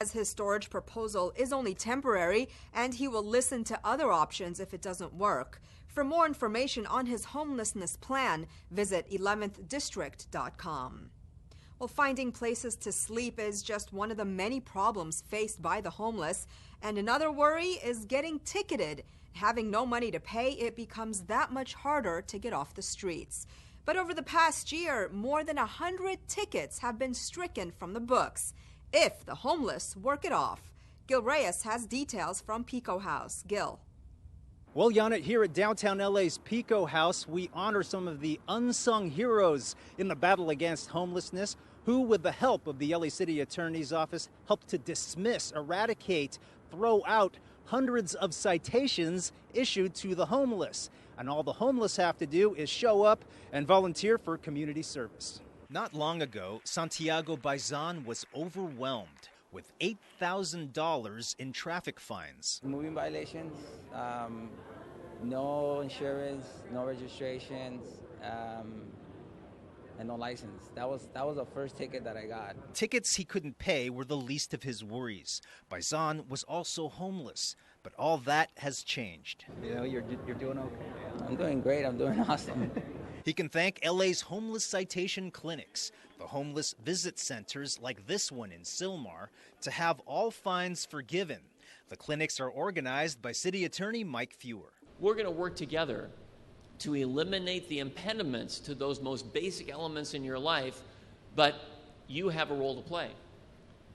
His storage proposal is only temporary, and he will listen to other options if it doesn't work. For more information on his homelessness plan, visit 11thdistrict.com. Well, finding places to sleep is just one of the many problems faced by the homeless, and another worry is getting ticketed. Having no money to pay, it becomes that much harder to get off the streets. But over the past year, more than 100 tickets have been stricken from the books, if the homeless work it off. Gil Reyes has details from Pico House. Gil. Well, Yana, here at downtown LA's Pico House, we honor some of the unsung heroes in the battle against homelessness, who, with the help of the LA City Attorney's Office, helped to dismiss, eradicate, throw out hundreds of citations issued to the homeless. And all the homeless have to do is show up and volunteer for community service. Not long ago, Santiago Baizan was overwhelmed with $8,000 in traffic fines. Moving violations, no insurance, no registrations, and no license. That was the first ticket that I got. Tickets he couldn't pay were the least of his worries. Baizan was also homeless, but all that has changed. You know, you're doing okay. I'm doing great. I'm doing awesome. He can thank LA's homeless citation clinics, the homeless visit centers like this one in Sylmar, to have all fines forgiven. The clinics are organized by City Attorney Mike Feuer. We're going to work together to eliminate the impediments to those most basic elements in your life, but you have a role to play.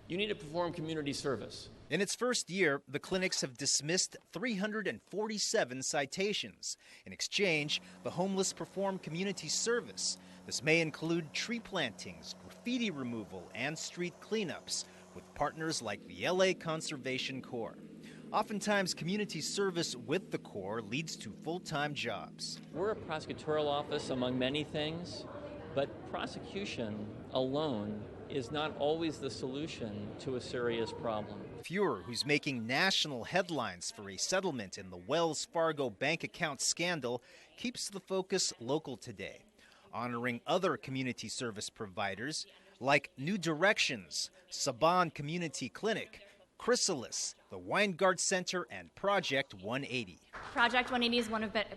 You need to perform community service. In its first year, the clinics have dismissed 347 citations. In exchange, the homeless perform community service. This may include tree plantings, graffiti removal, and street cleanups, with partners like the LA Conservation Corps. Oftentimes, community service with the Corps leads to full-time jobs. We're a prosecutorial office, among many things, but prosecution alone is not always the solution to a serious problem. Feuer, who's making national headlines for a settlement in the Wells Fargo bank account scandal, keeps the focus local today, honoring other community service providers like New Directions, Saban Community Clinic, Chrysalis, the Weingart Center, and Project 180. Project 180 has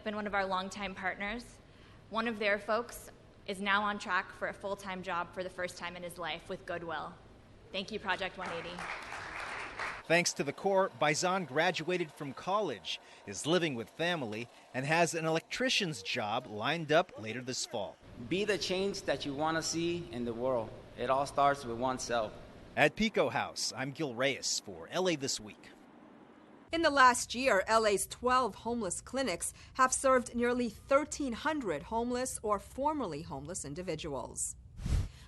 been one of our longtime partners. One of their folks is now on track for a full-time job for the first time in his life with Goodwill. Thank you, Project 180. Thanks to the Corps, Baizan graduated from college, is living with family, and has an electrician's job lined up later this fall. Be the change that you want to see in the world. It all starts with oneself. At Pico House, I'm Gil Reyes for LA This Week. In the last year, LA's 12 homeless clinics have served nearly 1,300 homeless or formerly homeless individuals.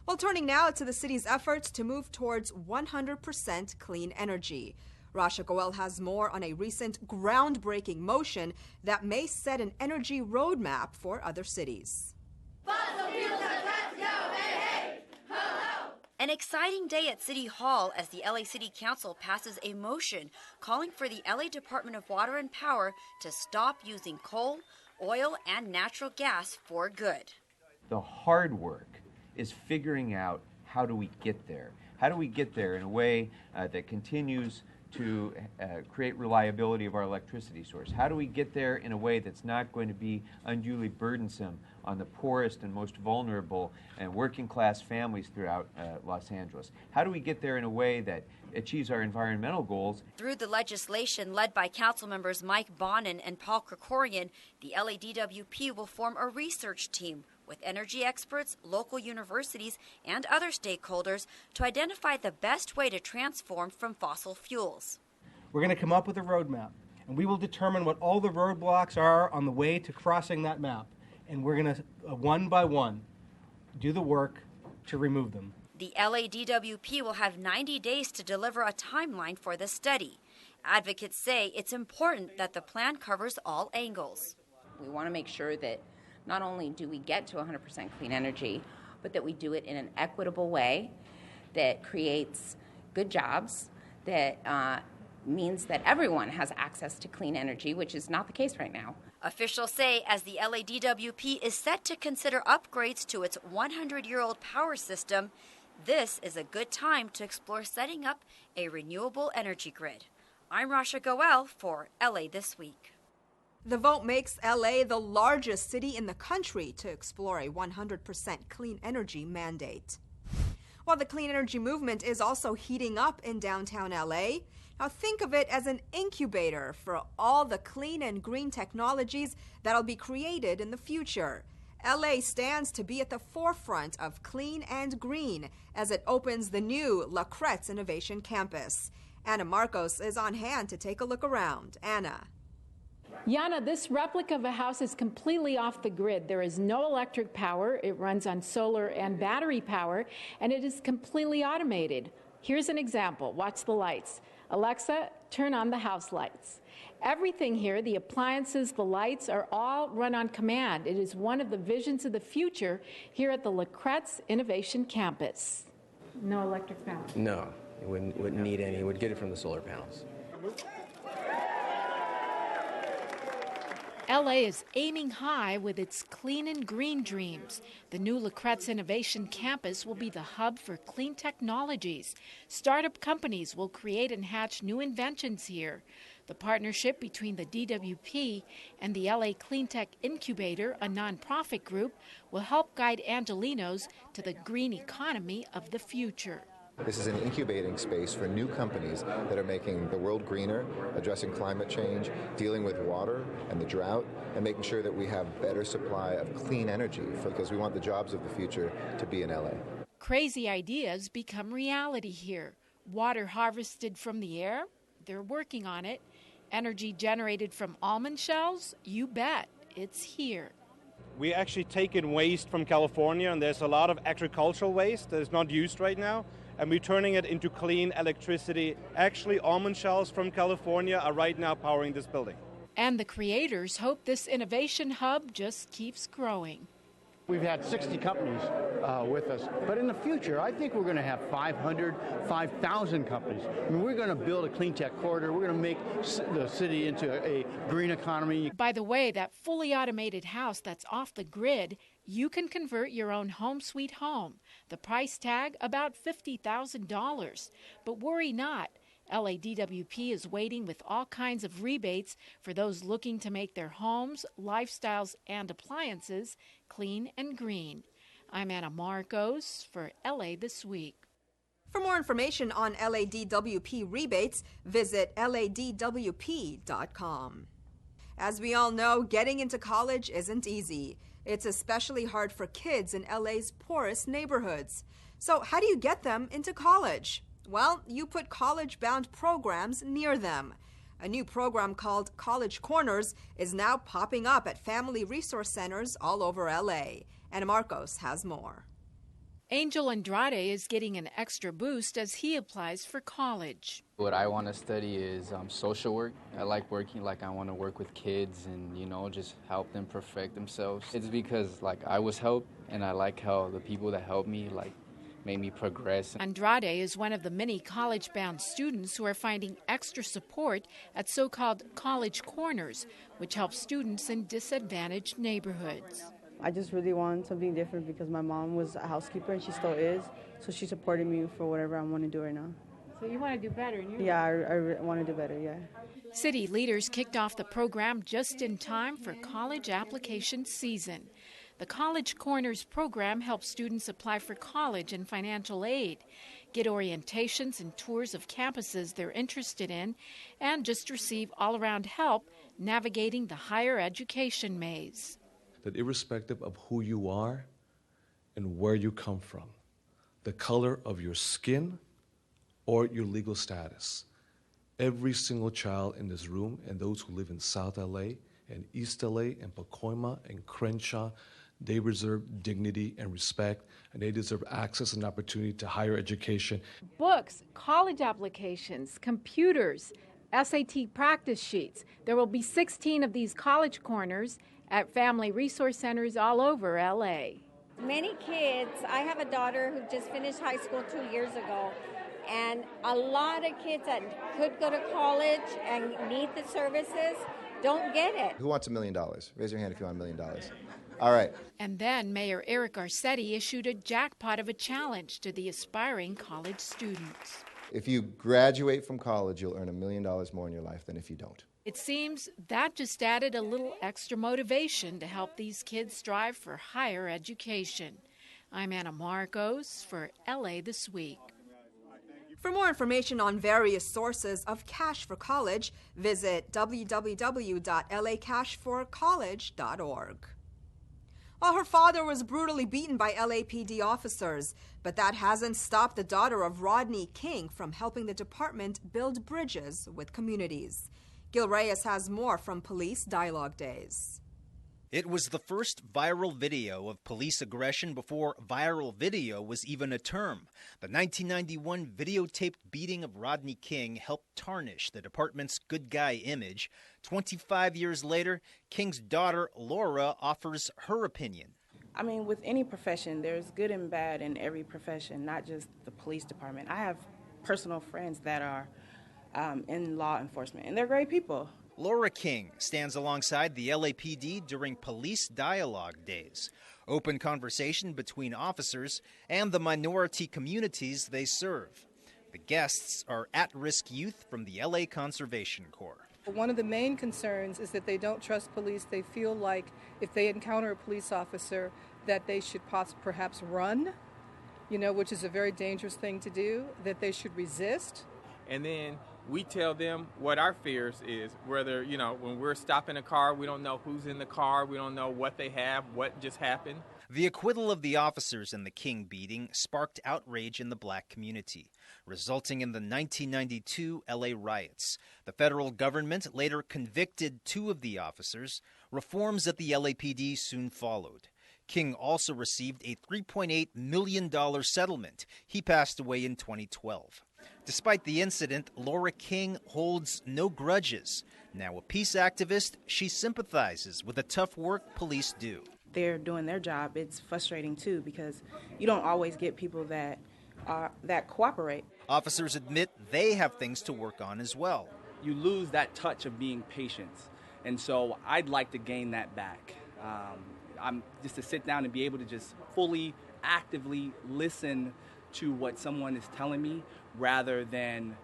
Well, turning now to the city's efforts to move towards 100% clean energy. Rasha Goel has more on a recent groundbreaking motion that may set an energy roadmap for other cities. Fossil fuels are tax, yo, hey, hey, ho, ho. An exciting day at City Hall as the LA City Council passes a motion calling for the LA Department of Water and Power to stop using coal, oil, and natural gas for good. The hard work is figuring out how do we get there. How do we get there in a way that continues to create reliability of our electricity source? How do we get there in a way that's not going to be unduly burdensome on the poorest and most vulnerable and working class families throughout Los Angeles? How do we get there in a way that achieves our environmental goals? Through the legislation led by council members Mike Bonin and Paul Krikorian, the LADWP will form a research team with energy experts, local universities, and other stakeholders to identify the best way to transform from fossil fuels. We're going to come up with a roadmap, and we will determine what all the roadblocks are on the way to crossing that map, and we're going to, one by one, do the work to remove them. The LADWP will have 90 days to deliver a timeline for the study. Advocates say it's important that the plan covers all angles. We want to make sure that not only do we get to 100% clean energy, but that we do it in an equitable way that creates good jobs, that means that everyone has access to clean energy, which is not the case right now. Officials say as the LADWP is set to consider upgrades to its 100-year-old power system, This is a good time to explore setting up a renewable energy grid. I'm Rasha Goel for LA This Week. The vote makes LA the largest city in the country to explore a 100% clean energy mandate. While the clean energy movement is also heating up in downtown LA, now think of it as an incubator for all the clean and green technologies that'll be created in the future. LA stands to be at the forefront of clean and green as it opens the new La Kretz Innovation Campus. Anna Marcos is on hand to take a look around. Anna. Yana, this replica of a house is completely off the grid. There is no electric power. It runs on solar and battery power, and it is completely automated. Here's an example. Watch the lights. Alexa, turn on the house lights. Everything here, the appliances, the lights, are all run on command. It is one of the visions of the future here at the La Kretz Innovation Campus. No electric power? No, it wouldn't need any. It would get it from the solar panels. LA is aiming high with its clean and green dreams. The new La Kretz Innovation Campus will be the hub for clean technologies. Startup companies will create and hatch new inventions here. The partnership between the DWP and the LA Clean Tech Incubator, a nonprofit group, will help guide Angelenos to the green economy of the future. This is an incubating space for new companies that are making the world greener, addressing climate change, dealing with water and the drought, and making sure that we have better supply of clean energy because we want the jobs of the future to be in LA. Crazy ideas become reality here. Water harvested from the air? They're working on it. Energy generated from almond shells? You bet. It's here. We actually take in waste from California, and there's a lot of agricultural waste that is not used right now, and we're turning it into clean electricity. Actually, almond shells from California are right now powering this building. And the creators hope this innovation hub just keeps growing. We've had 60 companies with us, but in the future, I think we're going to have 500, 5,000 companies. I mean, we're going to build a clean tech corridor. We're going to make the city into a green economy. By the way, that fully automated house that's off the grid, you can convert your own home sweet home. The price tag, about $50,000. But worry not. LADWP is waiting with all kinds of rebates for those looking to make their homes, lifestyles, and appliances clean and green. I'm Anna Marcos for LA This Week. For more information on LADWP rebates, visit ladwp.com. As we all know, getting into college isn't easy. It's especially hard for kids in LA's poorest neighborhoods. So how do you get them into college? Well, you put college-bound programs near them. A new program called College Corners is now popping up at family resource centers all over LA. Anna Marcos has more. Angel Andrade is getting an extra boost as he applies for college. What I want to study is social work. I like working, I want to work with kids and, just help them perfect themselves. It's because, I was helped, and I like how the people that helped me, made me progress. Andrade is one of the many college-bound students who are finding extra support at so-called College Corners, which help students in disadvantaged neighborhoods. I just really want something different because my mom was a housekeeper and she still is, so she supported me for whatever I want to do right now. So you want to do better? Yeah, I want to do better, yeah. City leaders kicked off the program just in time for college application season. The College Corners program helps students apply for college and financial aid, get orientations and tours of campuses they're interested in, and just receive all-around help navigating the higher education maze. That irrespective of who you are and where you come from, the color of your skin or your legal status, every single child in this room and those who live in South LA and East LA and Pacoima and Crenshaw, they deserve dignity and respect, and they deserve access and opportunity to higher education. Books, college applications, computers, SAT practice sheets. There will be 16 of these College Corners at family resource centers all over LA. Many kids, I have a daughter who just finished high school 2 years ago, and a lot of kids that could go to college and need the services don't get it. Who wants $1 million? Raise your hand if you want $1 million. All right. And then Mayor Eric Garcetti issued a jackpot of a challenge to the aspiring college students. If you graduate from college, you'll earn $1 million more in your life than if you don't. It seems that just added a little extra motivation to help these kids strive for higher education. I'm Anna Marcos for LA This Week. For more information on various sources of cash for college, visit www.lacashforcollege.org. Well, her father was brutally beaten by LAPD officers, but that hasn't stopped the daughter of Rodney King from helping the department build bridges with communities. Gil Reyes has more from Police Dialogue Days. It was the first viral video of police aggression before viral video was even a term. The 1991 videotaped beating of Rodney King helped tarnish the department's good guy image. 25 years later, King's daughter, Laura, offers her opinion. I mean, with any profession, there's good and bad in every profession, not just the police department. I have personal friends that are in law enforcement, and they're great people. Laura King stands alongside the LAPD during Police Dialogue Days, open conversation between officers and the minority communities they serve. The guests are at-risk youth from the LA Conservation Corps. One of the main concerns is that they don't trust police. They feel like if they encounter a police officer that they should perhaps run, which is a very dangerous thing to do, that they should resist. And then we tell them what our fears is, whether, when we're stopping a car, we don't know who's in the car, we don't know what they have, what just happened. The acquittal of the officers in the King beating sparked outrage in the black community, resulting in the 1992 LA riots. The federal government later convicted 2 of the officers. Reforms at the LAPD soon followed. King also received a $3.8 million settlement. He passed away in 2012. Despite the incident, Laura King holds no grudges. Now a peace activist, she sympathizes with the tough work police do. They're doing their job. It's frustrating, too, because you don't always get people that cooperate. Officers admit they have things to work on as well. You lose that touch of being patient, and so I'd like to gain that back. I'm just to sit down and be able to just fully, actively listen to what someone is telling me rather than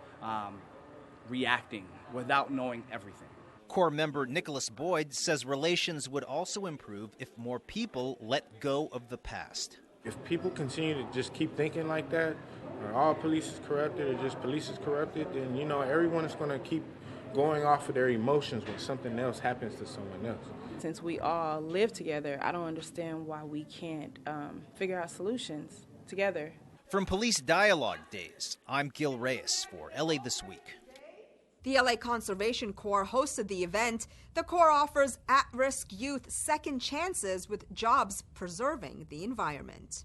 reacting without knowing everything. Corps member Nicholas Boyd says relations would also improve if more people let go of the past. If people continue to just keep thinking like that, or all police is corrupted, or just police is corrupted, then, everyone is going to keep going off of their emotions when something else happens to someone else. Since we all live together, I don't understand why we can't figure out solutions together. From Police Dialogue Days, I'm Gil Reyes for LA This Week. The LA Conservation Corps hosted the event. The Corps offers at-risk youth second chances with jobs preserving the environment.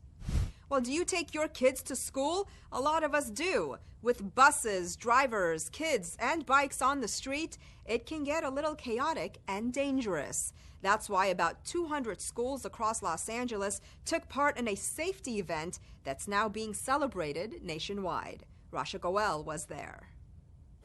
Well, do you take your kids to school? A lot of us do. With buses, drivers, kids, and bikes on the street, it can get a little chaotic and dangerous. That's why about 200 schools across Los Angeles took part in a safety event that's now being celebrated nationwide. Rasha Goel was there.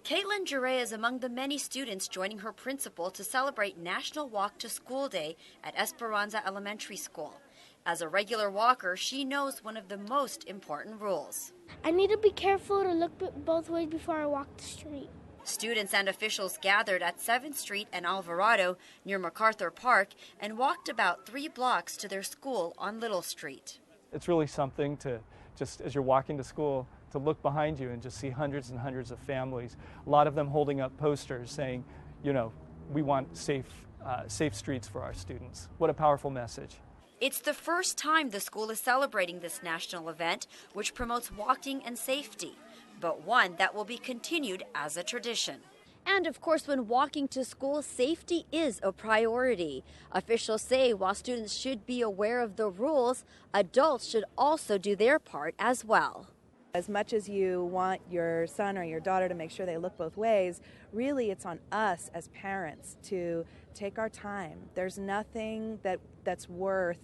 Caitlin Jure is among the many students joining her principal to celebrate National Walk to School Day at Esperanza Elementary School. As a regular walker, she knows one of the most important rules. I need to be careful to look both ways before I walk the street. Students and officials gathered at 7th Street and Alvarado near MacArthur Park and walked about 3 blocks to their school on Little Street. It's really something to just, as you're walking to school, to look behind you and just see hundreds and hundreds of families, a lot of them holding up posters saying, we want safe streets for our students. What a powerful message. It's the first time the school is celebrating this national event, which promotes walking and safety, but one that will be continued as a tradition. And of course, when walking to school, safety is a priority. Officials say while students should be aware of the rules, adults should also do their part as well. As much as you want your son or your daughter to make sure they look both ways, really it's on us as parents to take our time. There's nothing that's worth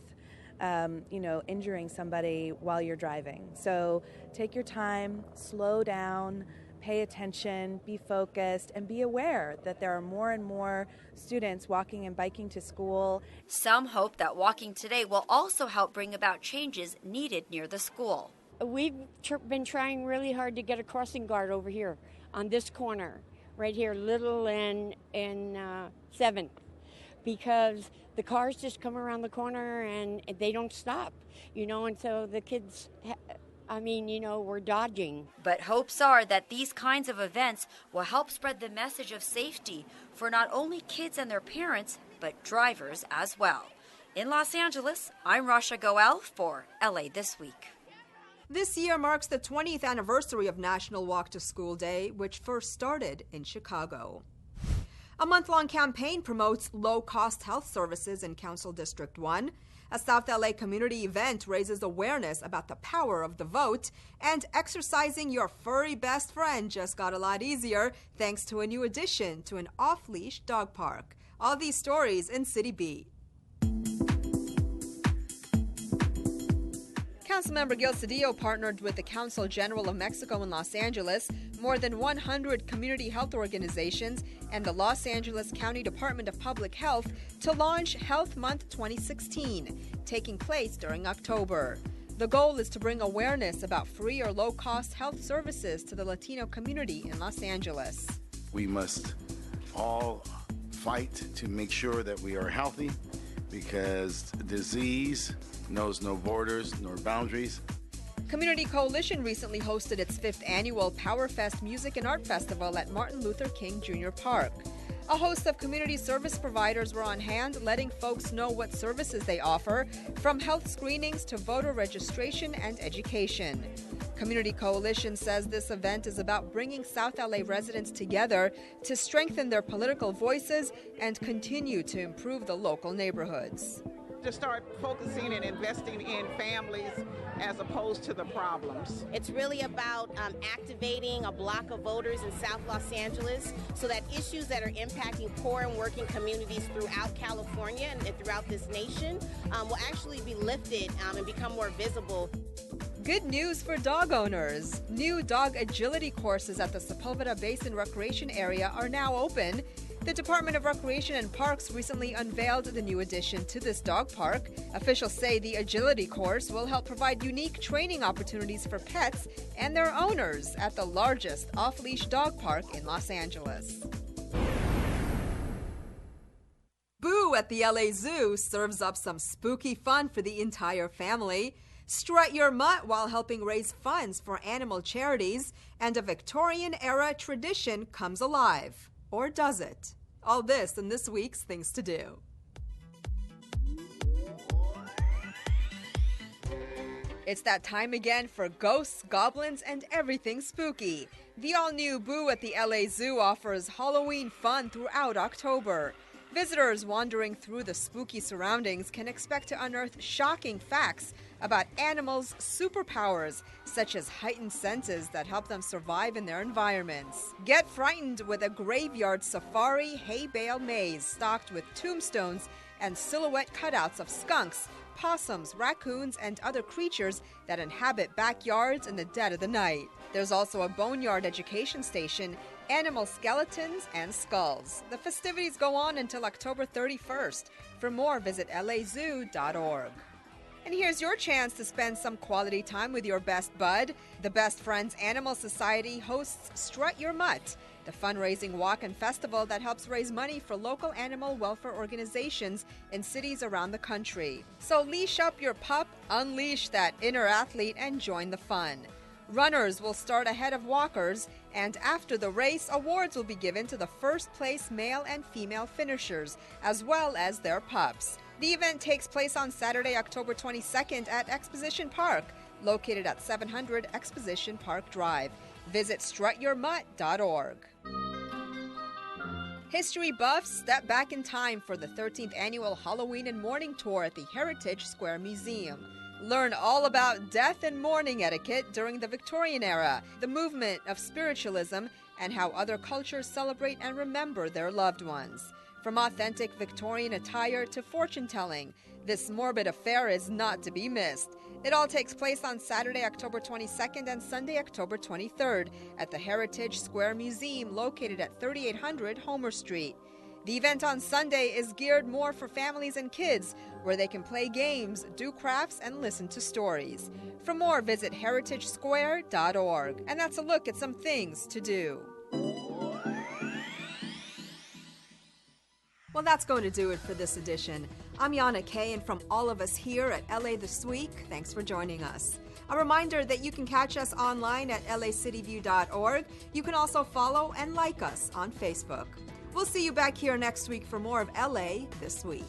injuring somebody while you're driving. So take your time, slow down, pay attention, be focused, and be aware that there are more and more students walking and biking to school. Some hope that walking today will also help bring about changes needed near the school. We've been trying really hard to get a crossing guard over here on this corner, right here, Little and 7th, because the cars just come around the corner and they don't stop, and so the kids, we're dodging. But hopes are that these kinds of events will help spread the message of safety for not only kids and their parents, but drivers as well. In Los Angeles, I'm Rasha Goel for LA This Week. This year marks the 20th anniversary of National Walk to School Day, which first started in Chicago. A month-long campaign promotes low-cost health services in Council District 1. A South LA community event raises awareness about the power of the vote, and exercising your furry best friend just got a lot easier thanks to a new addition to an off-leash dog park. All these stories in City Beat. Councilmember Gil Cedillo partnered with the Council General of Mexico in Los Angeles, more than 100 community health organizations, and the Los Angeles County Department of Public Health to launch Health Month 2016, taking place during October. The goal is to bring awareness about free or low-cost health services to the Latino community in Los Angeles. We must all fight to make sure that we are healthy, because disease knows no borders nor boundaries. Community Coalition recently hosted its 5th annual PowerFest Music and Art Festival at Martin Luther King Jr. Park. A host of community service providers were on hand, letting folks know what services they offer, from health screenings to voter registration and education. Community Coalition says this event is about bringing South LA residents together to strengthen their political voices and continue to improve the local neighborhoods. To start focusing and investing in families as opposed to the problems. It's really about activating a block of voters in South Los Angeles so that issues that are impacting poor and working communities throughout California and throughout this nation will actually be lifted and become more visible. Good news for dog owners. New dog agility courses at the Sepulveda Basin Recreation Area are now open. The Department of Recreation and Parks recently unveiled the new addition to this dog park. Officials say the agility course will help provide unique training opportunities for pets and their owners at the largest off-leash dog park in Los Angeles. Boo at the LA Zoo serves up some spooky fun for the entire family. Strut your mutt while helping raise funds for animal charities, and a Victorian-era tradition comes alive. Or does it? All this in this week's Things to Do. It's that time again for ghosts, goblins, and everything spooky. The all-new Boo at the LA Zoo offers Halloween fun throughout October. Visitors wandering through the spooky surroundings can expect to unearth shocking facts about animals' superpowers, such as heightened senses that help them survive in their environments. Get frightened with a graveyard safari hay bale maze stocked with tombstones and silhouette cutouts of skunks, possums, raccoons, and other creatures that inhabit backyards in the dead of the night. There's also a boneyard education station, animal skeletons, and skulls. The festivities go on until October 31st. For more, visit lazoo.org. And here's your chance to spend some quality time with your best bud. The Best Friends Animal Society hosts Strut Your Mutt, the fundraising walk and festival that helps raise money for local animal welfare organizations in cities around the country. So leash up your pup, unleash that inner athlete, and join the fun. Runners will start ahead of walkers, and after the race, awards will be given to the first place male and female finishers, as well as their pups. The event takes place on Saturday, October 22nd at Exposition Park, located at 700 Exposition Park Drive. Visit strutyourmutt.org. History buffs step back in time for the 13th annual Halloween and Mourning Tour at the Heritage Square Museum. Learn all about death and mourning etiquette during the Victorian era, the movement of spiritualism, and how other cultures celebrate and remember their loved ones. From authentic Victorian attire to fortune-telling, this morbid affair is not to be missed. It all takes place on Saturday, October 22nd and Sunday, October 23rd at the Heritage Square Museum located at 3800 Homer Street. The event on Sunday is geared more for families and kids, where they can play games, do crafts, and listen to stories. For more, visit heritagesquare.org. And that's a look at some things to do. Well, that's going to do it for this edition. I'm Yana Kay, and from all of us here at LA This Week, thanks for joining us. A reminder that you can catch us online at lacityview.org. You can also follow and like us on Facebook. We'll see you back here next week for more of LA This Week.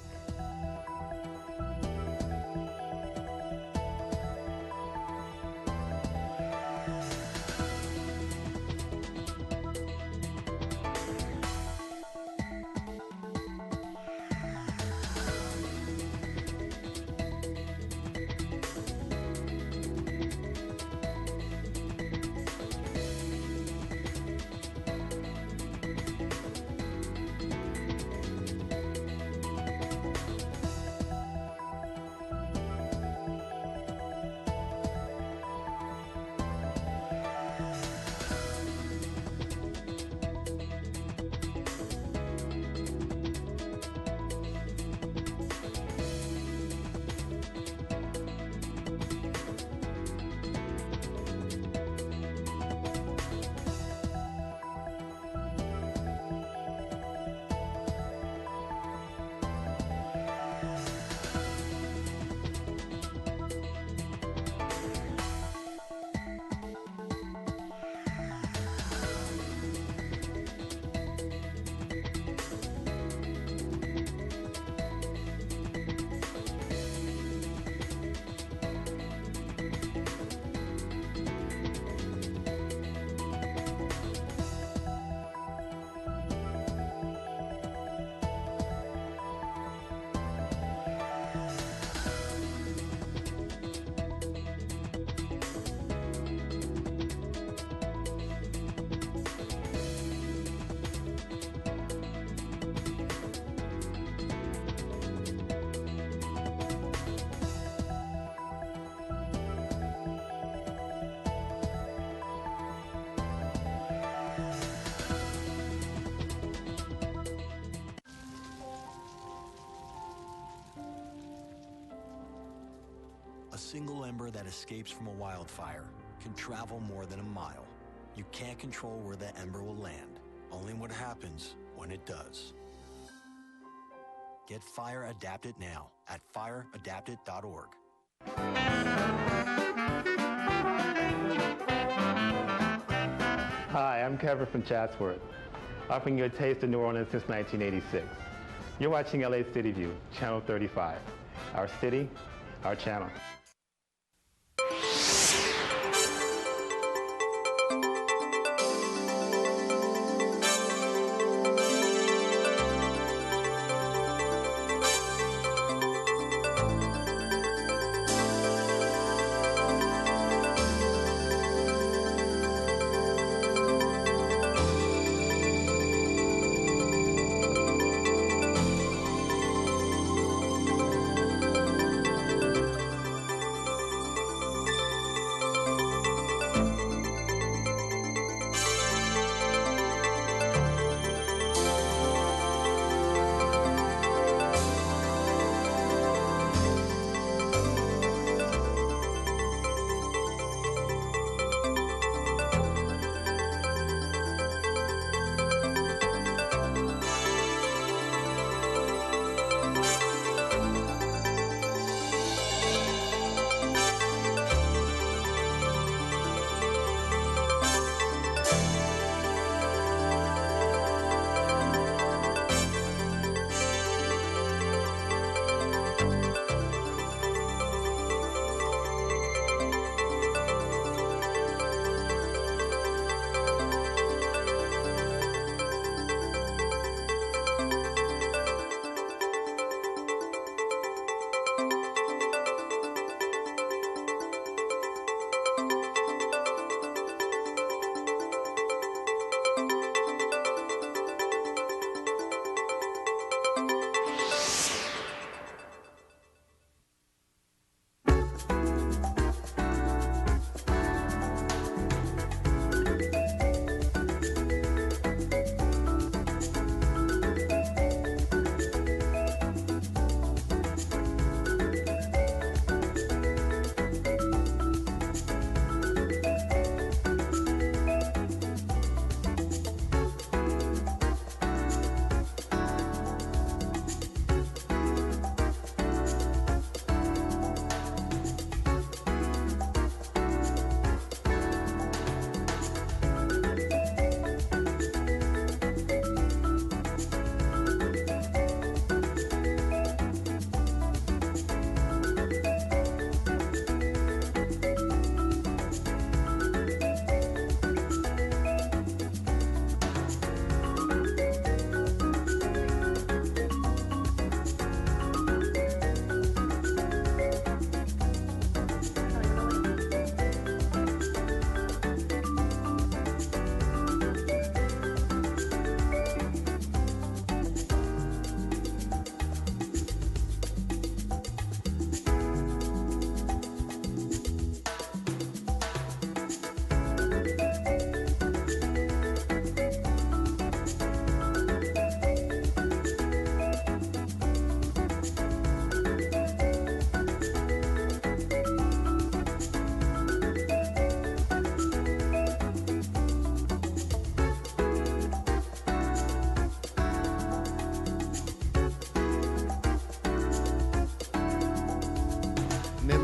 A single ember that escapes from a wildfire can travel more than a mile. You can't control where that ember will land, only what happens when it does. Get Fire Adapted now at fireadapted.org. Hi, I'm Kevin from Chatsworth, offering you a taste of New Orleans since 1986. You're watching LA City View, Channel 35. Our city, our channel.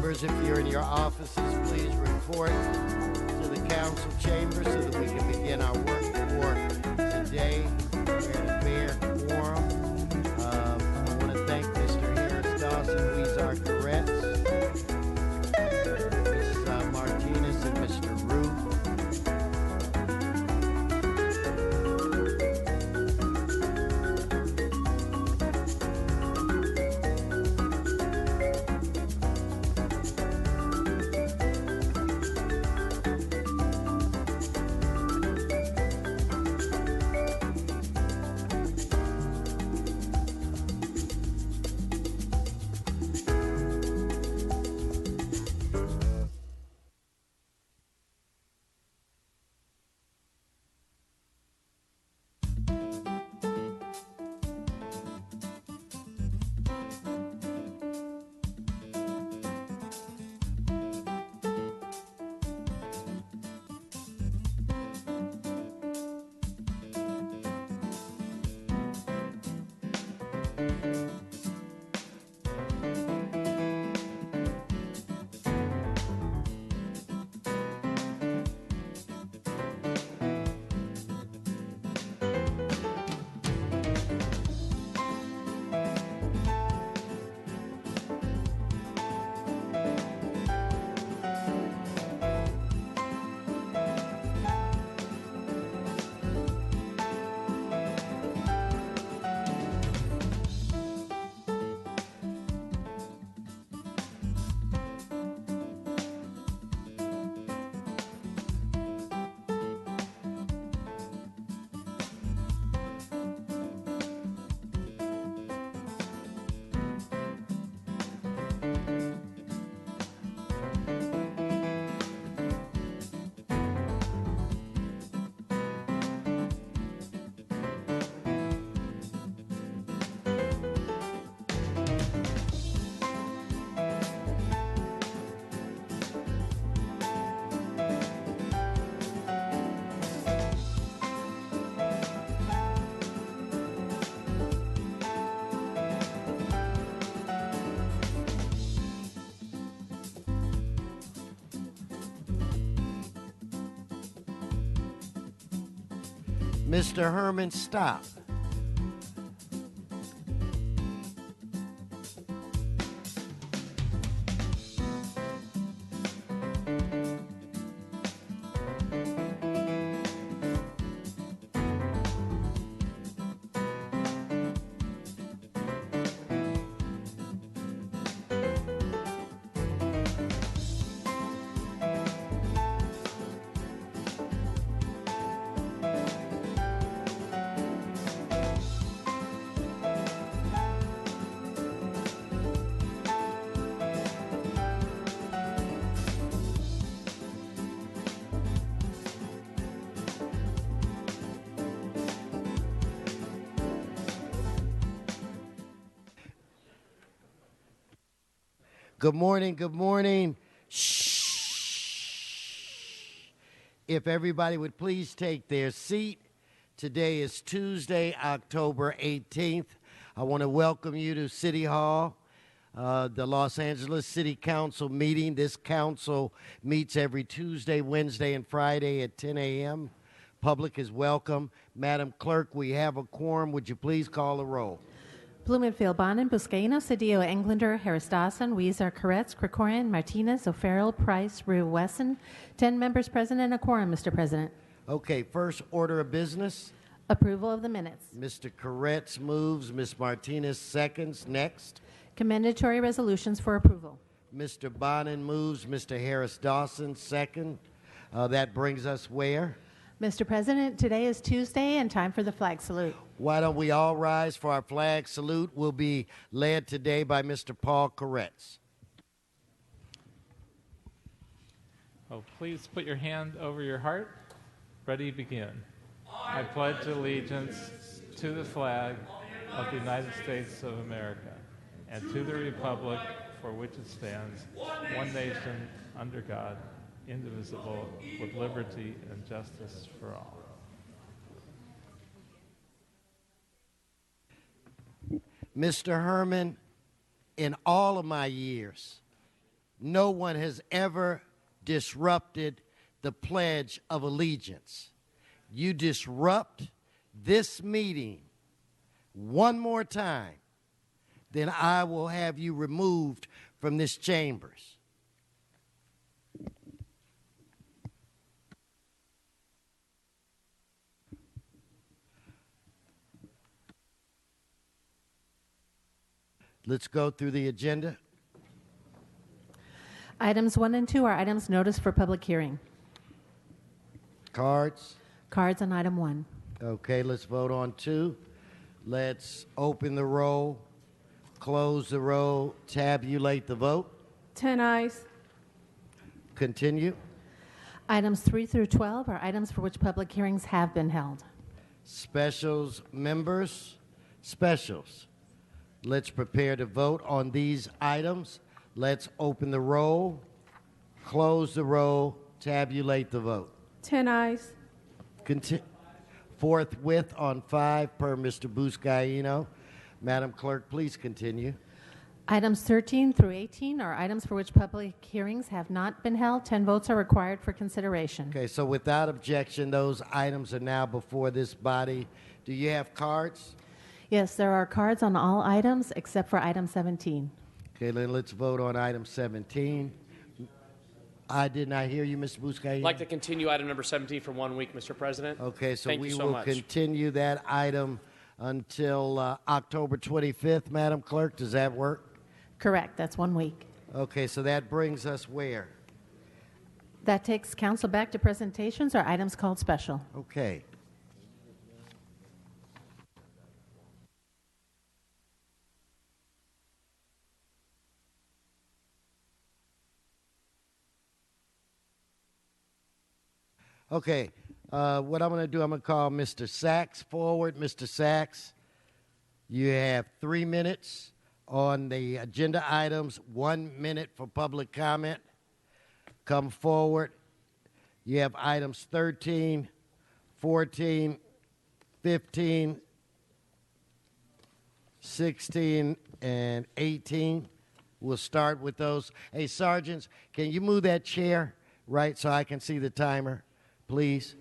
Members, if you're in your offices, please report to the council chamber so that we can begin our work for today. We're at a fair quorum. I want to thank Mr. Harris Dawson, Weezar Koretz, Ms. Martinez, and Mr. Rue. Mr. Herman, stop. Good morning, good morning. Shh. If everybody would please take their seat. Today is Tuesday, October 18th. I want to welcome you to City Hall, the Los Angeles City Council meeting. This council meets every Tuesday, Wednesday, and Friday at 10 a.m. Public is welcome. Madam Clerk, we have a quorum. Would you please call the roll? Blumenfield, Bonin, Buscaino, Cedillo, Englander, Harris Dawson, Weezar Koretz, Krikorian, Martinez, O'Farrell, Price, Rue, Wesson. 10 members present and a quorum, Mr. President. Okay, first order of business. Approval of the minutes. Mr. Koretz moves. Ms. Martinez seconds. Next. Commendatory resolutions for approval. Mr. Bonin moves. Mr. Harris Dawson second. That brings us where? Mr. President, today is Tuesday and time for the flag salute. Why don't we all rise for our flag salute? Will be led today by Mr. Paul Koretz. Oh, please put your hand over your heart. Ready, begin. I pledge allegiance to the flag of the United States of America and to the republic for which it stands, one nation, under God, indivisible, with liberty and justice for all. Mr. Herman, in all of my years no one has ever disrupted the Pledge of Allegiance. You disrupt this meeting one more time, then I will have you removed from this chambers. Let's go through the agenda. Items 1 and 2 are items noticed for public hearing. Cards? Cards on item 1. Okay, let's vote on 2. Let's open the roll, close the roll, tabulate the vote. 10 ayes. Continue. Items 3 through 12 are items for which public hearings have been held. Specials, members, specials. Let's prepare to vote on these items. Let's open the roll, close the roll, tabulate the vote. 10 ayes. Forthwith on 5 per Mr. Buscaino. Madam Clerk, please continue. Items 13 through 18 are items for which public hearings have not been held. 10 votes are required for consideration. Okay, so without objection, those items are now before this body. Do you have cards? Yes, there are cards on all items except for item 17. Okay, then let's vote on item 17. I did not hear you, Mr. Buscaino. I'd like to continue item number 17 for 1 week, Mr. President. Okay, so Thank we you so will much. continue that item until October 25th, Madam Clerk. Does that work? Correct, that's 1 week. Okay, so that brings us where? That takes council back to presentations or items called special. Okay. Okay, what I'm going to do, I'm going to call Mr. Sachs forward. Mr. Sachs, you have 3 minutes on the agenda items, 1 minute for public comment. Come forward. You have items 13, 14, 15, 16, and 18. We'll start with those. Hey, sergeants, can you move that chair right so I can see the timer? Please.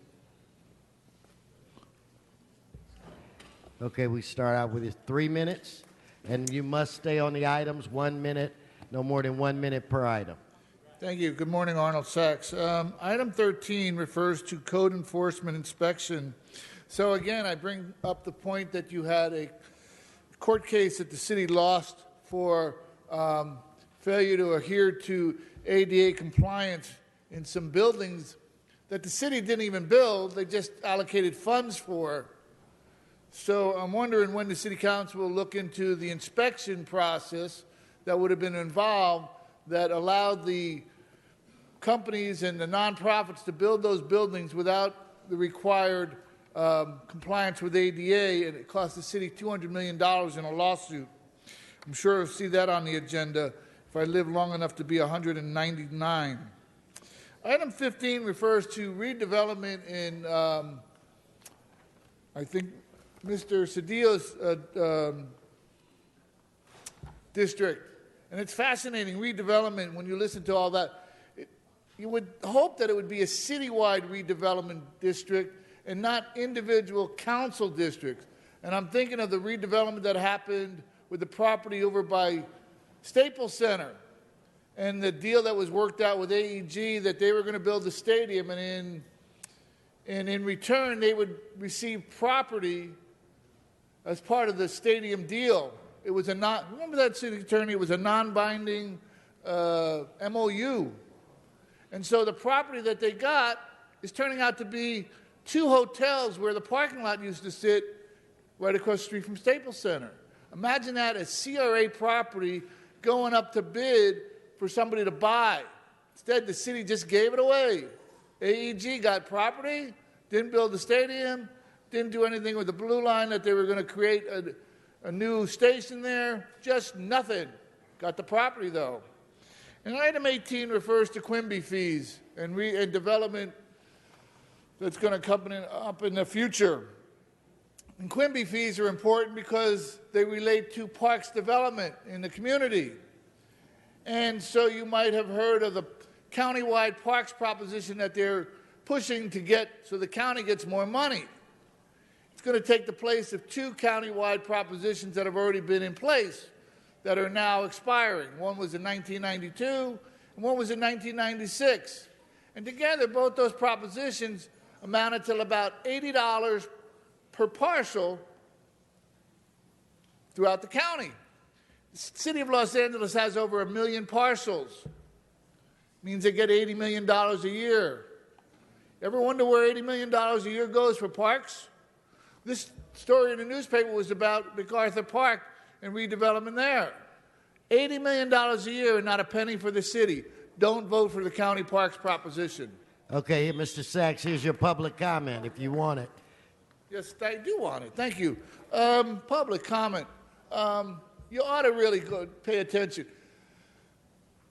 Okay, we start out with 3 minutes, and you must stay on the items 1 minute, no more than 1 minute per item. Thank you. Good morning, Arnold Sachs. Item 13 refers to code enforcement inspection. So again, I bring up the point that you had a court case that the city lost for failure to adhere to ADA compliance in some buildings that the city didn't even build, they just allocated funds for. So I'm wondering when the city council will look into the inspection process that would have been involved that allowed the companies and the nonprofits to build those buildings without the required compliance with ADA, and it cost the city $200 million in a lawsuit. I'm sure I'll see that on the agenda if I live long enough to be 199. Item 15 refers to redevelopment in, I think, Mr. Cedillo's district. And it's fascinating, redevelopment, when you listen to all that. You would hope that it would be a citywide redevelopment district and not individual council districts. And I'm thinking of the redevelopment that happened with the property over by Staples Center, and the deal that was worked out with AEG that they were going to build the stadium, and in return they would receive property as part of the stadium deal. It was remember that, city attorney? It was a non-binding MOU. And so the property that they got is turning out to be 2 hotels where the parking lot used to sit right across the street from Staples Center. Imagine that, a CRA property going up to bid for somebody to buy. Instead, the city just gave it away. AEG got property, didn't build the stadium, didn't do anything with the Blue Line that they were going to create a new station there, just nothing. Got the property, though. And item 18 refers to Quimby fees and development that's going to come up in the future. And Quimby fees are important because they relate to parks development in the community. And so you might have heard of the countywide parks proposition that they're pushing to get so the county gets more money. It's going to take the place of 2 countywide propositions that have already been in place that are now expiring. One was in 1992 and one was in 1996. And together, both those propositions amounted to about $80 per parcel throughout the county. The city of Los Angeles has over 1 million parcels. Means they get $80 million a year. Ever wonder where $80 million a year goes for parks? This story in the newspaper was about MacArthur Park and redevelopment there. $80 million a year and not a penny for the city. Don't vote for the county parks proposition. Okay, Mr. Sachs, here's your public comment if you want it. Yes, I do want it. Thank you. Public comment. You ought to really pay attention.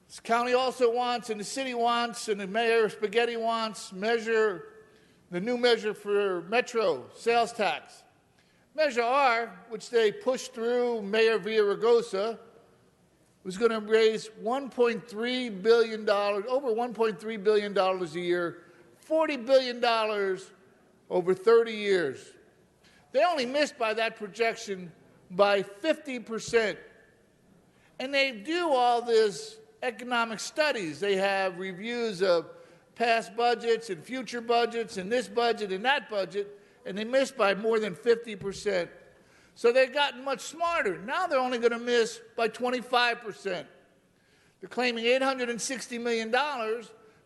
This county also wants, and the city wants, and the mayor Spaghetti wants, the new measure for Metro sales tax. Measure R, which they pushed through Mayor Villaraigosa, was going to raise $1.3 billion, over $1.3 billion a year, $40 billion over 30 years. They only missed by that projection by 50%. And they do all this economic studies. They have reviews of past budgets and future budgets and this budget and that budget, and they missed by more than 50%. So they've gotten much smarter. Now they're only going to miss by 25%. They're claiming $860 million,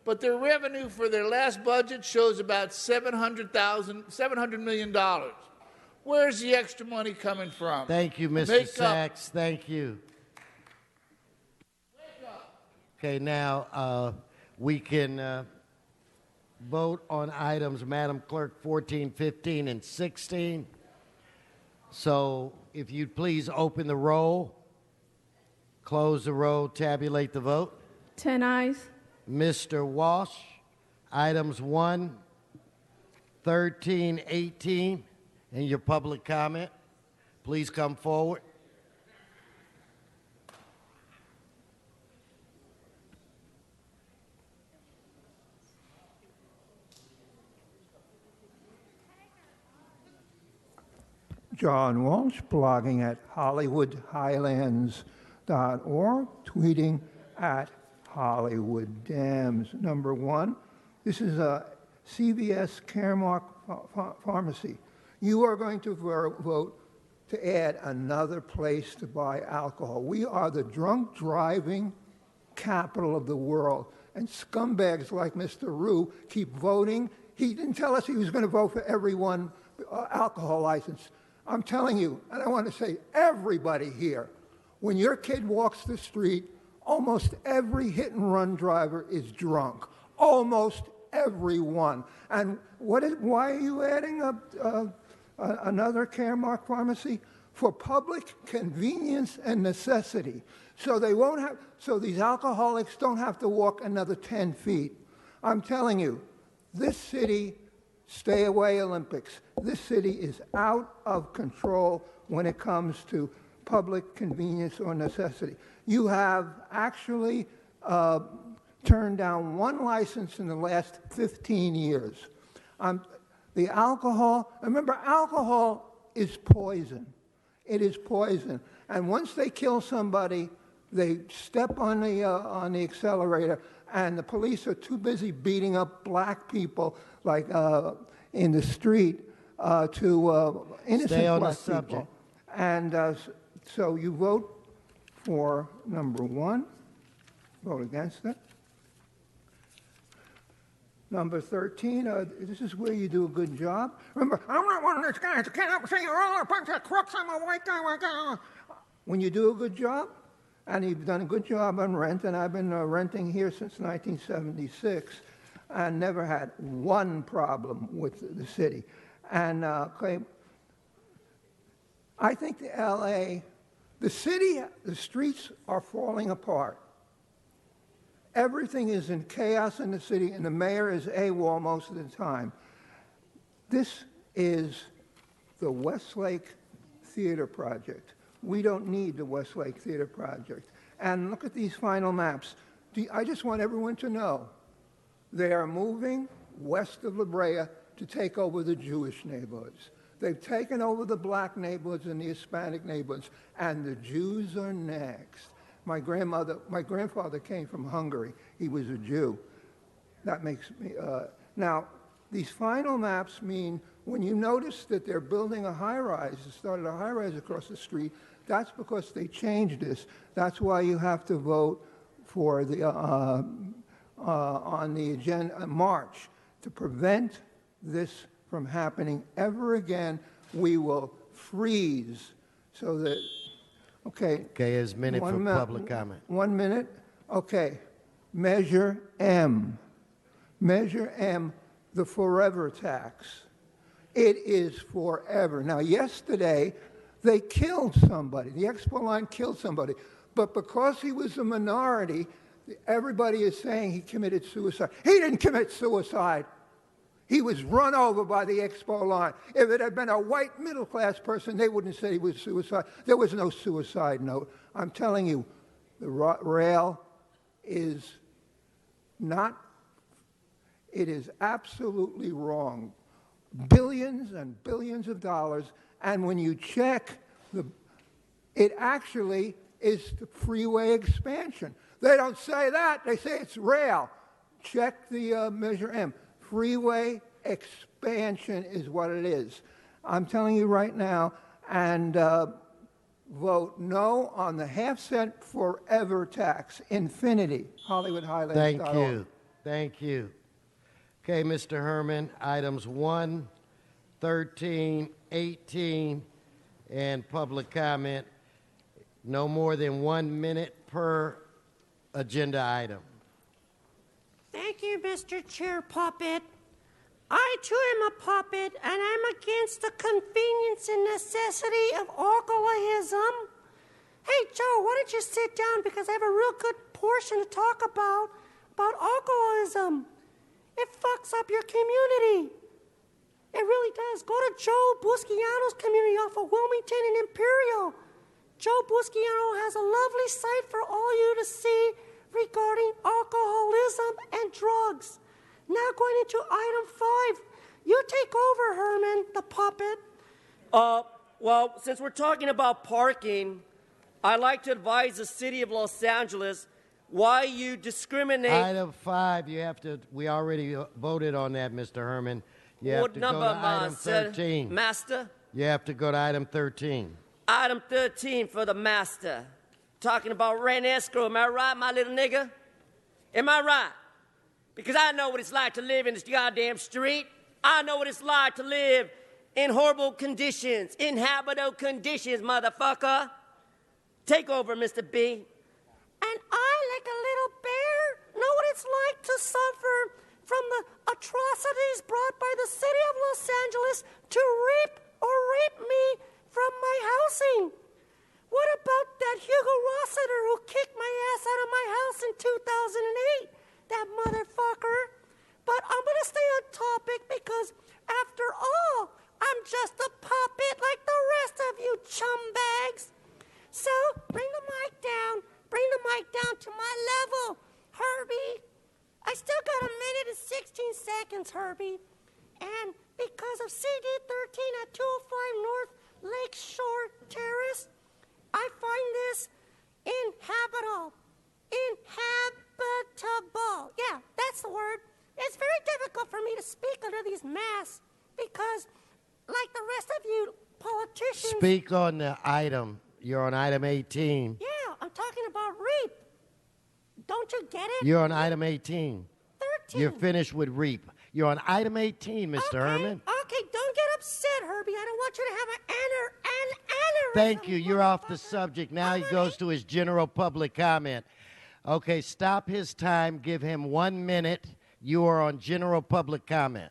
but their revenue for their last budget shows about $700 million. Where's the extra money coming from? Thank you, Mr. Sachs. Thank you. Okay, now we can vote on items, Madam Clerk, 14, 15, and 16. So if you'd please open the roll, close the roll, tabulate the vote. 10 ayes. Mr. Walsh, items 1, 13, 18, and your public comment. Please come forward. John Walsh, blogging at HollywoodHighlands.org, tweeting at Hollywood Dams. Number 1, this is a CVS Caremark Pharmacy. You are going to vote to add another place to buy alcohol. We are the drunk driving capital of the world, and scumbags like Mr. Rue keep voting. He didn't tell us he was going to vote for everyone alcohol license. I'm telling you, and I want to say everybody here, when your kid walks the street, almost every hit-and-run driver is drunk. Almost everyone. And why are you adding another Caremark pharmacy? For public convenience and necessity. So these alcoholics don't have to walk another 10 feet. I'm telling you, this city, stay away Olympics. This city is out of control when it comes to public convenience or necessity. You have actually turned down 1 license in the last 15 years. The alcohol, remember, alcohol is poison. It is poison. And once they kill somebody, they step on the accelerator, and the police are too busy beating up black people like in the street to innocent Stay on black the subject. people. And so you vote for number 1, vote against it. Number 13, this is where you do a good job. Remember, I'm not one of those guys that can't help say you're all a bunch of crooks, I'm a white guy. When you do a good job, and you've done a good job on rent, and I've been renting here since 1976, and never had one problem with the city. And I think the LA, the city, the streets are falling apart. Everything is in chaos in the city, and the mayor is AWOL most of the time. This is the Westlake Theater Project. We don't need the Westlake Theater Project. And look at these final maps. I just want everyone to know they are moving west of La Brea to take over the Jewish neighborhoods. They've taken over the black neighborhoods and the Hispanic neighborhoods, and the Jews are next. My grandfather came from Hungary. He was a Jew. That makes me, now, these final maps mean when you notice that they're building a high-rise, they started a high-rise across the street, that's because they changed this. That's why you have to vote for the, on the agenda, March, to prevent this from happening ever again. We will freeze so that, okay. Okay, there's a minute for public comment. 1 minute? Okay. Measure M. Measure M, the forever tax. It is forever. Now, yesterday, they killed somebody. The Expo line killed somebody. But because he was a minority, everybody is saying he committed suicide. He didn't commit suicide. He was run over by the Expo line. If it had been a white middle-class person, they wouldn't say he was suicide. There was no suicide note. I'm telling you, the rail is not, it is absolutely wrong. Billions and billions of dollars, and when you check, it actually is the freeway expansion. They don't say that. They say it's rail. Check the Measure M. Freeway expansion is what it is. I'm telling you right now, and vote no on the half-cent forever tax. Infinity, HollywoodHighlands.org. Thank you. Thank you. Okay, Mr. Herman, items 1, 13, 18, and public comment. No more than 1 minute per agenda item. Thank you, Mr. Chair Puppet. I, too, am a puppet, and I'm against the convenience and necessity of alcoholism. Hey, Joe, why don't you sit down, because I have a real good portion to talk about alcoholism. It fucks up your community. It really does. Go to Joe Busciano's community off of Wilmington and Imperial. Joe Busciano has a lovely site for all you to see regarding alcoholism and drugs. Now going into item 5. You take over, Herman, the puppet. Well, since we're talking about parking, I'd like to advise the city of Los Angeles why you discriminate. Item 5, you have to, we already voted on that, Mr. Herman. You have What to number, go to item 13. Master? You have to go to item 13. Item 13 for the master. Talking about rent escrow. Am I right, my little nigga? Am I right? Because I know what it's like to live in this goddamn street. I know what it's like to live in horrible conditions, inhabitable conditions, motherfucker. Take over, Mr. B. And I, like a little bear, know what it's like to suffer from the atrocities brought by the city of Los Angeles to rape me from my housing. What about that Hugo Rossiter who kicked my ass out of my house in 2008? That motherfucker. But I'm going to stay on topic because, after all, I'm just a puppet like the rest of you chumbags. So, bring the mic down. Bring the mic down to my level, Herbie. I still got 1 minute and 16 seconds, Herbie. And because of CD 13 at 205 North Lakeshore Terrace, I find this inhabitable. Inhabitable. Yeah, that's the word. It's very difficult for me to speak under these masks because, like the rest of you politicians... Speak on the item. You're on item 18. Yeah, I'm talking about REAP. Don't you get it? You're on item 18. 13. You're finished with REAP. You're on item 18, Mr. Herman. Okay, don't get upset, Herbie. I don't want you to have an aneurysm. Thank you. You're off the subject. Now he goes to his general public comment. Okay, stop his time. Give him 1 minute. You are on general public comment.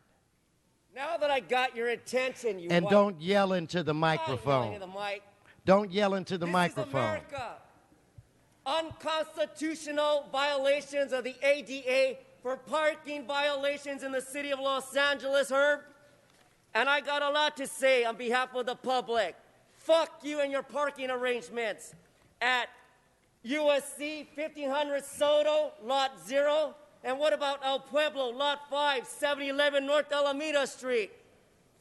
Now that I got your attention, you And white- don't yell into the I'm microphone. yelling at the mic. Don't yell into the This microphone. is America. Unconstitutional violations of the ADA for parking violations in the city of Los Angeles, Herb. And I got a lot to say on behalf of the public. Fuck you and your parking arrangements at USC, 1500 Soto, Lot 0. And what about El Pueblo, Lot 5, 7011 North Alameda Street?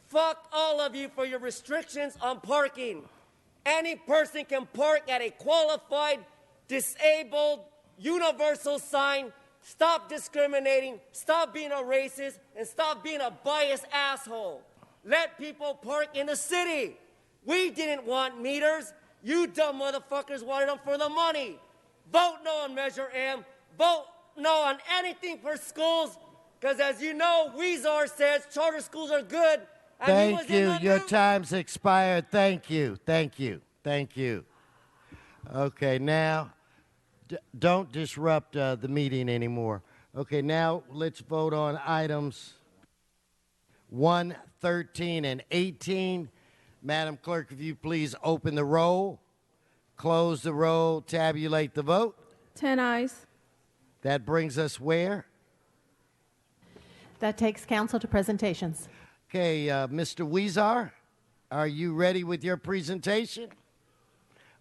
Fuck all of you for your restrictions on parking. Any person can park at a qualified, disabled, universal sign. Stop discriminating, stop being a racist, and stop being a biased asshole. Let people park in the city. We didn't want meters. You dumb motherfuckers wanted them for the money. Vote no on Measure M. Vote no on anything for schools, because as you know, Weezer says charter schools are good. Thank you. Your time's expired. Thank you. Thank you. Thank you. Okay, now, don't disrupt the meeting anymore. Okay, now let's vote on items 1, 13, and 18. Madam Clerk, if you please open the roll, close the roll, tabulate the vote. 10 ayes. That brings us where? That takes council to presentations. Okay, Mr. Weezer, are you ready with your presentation?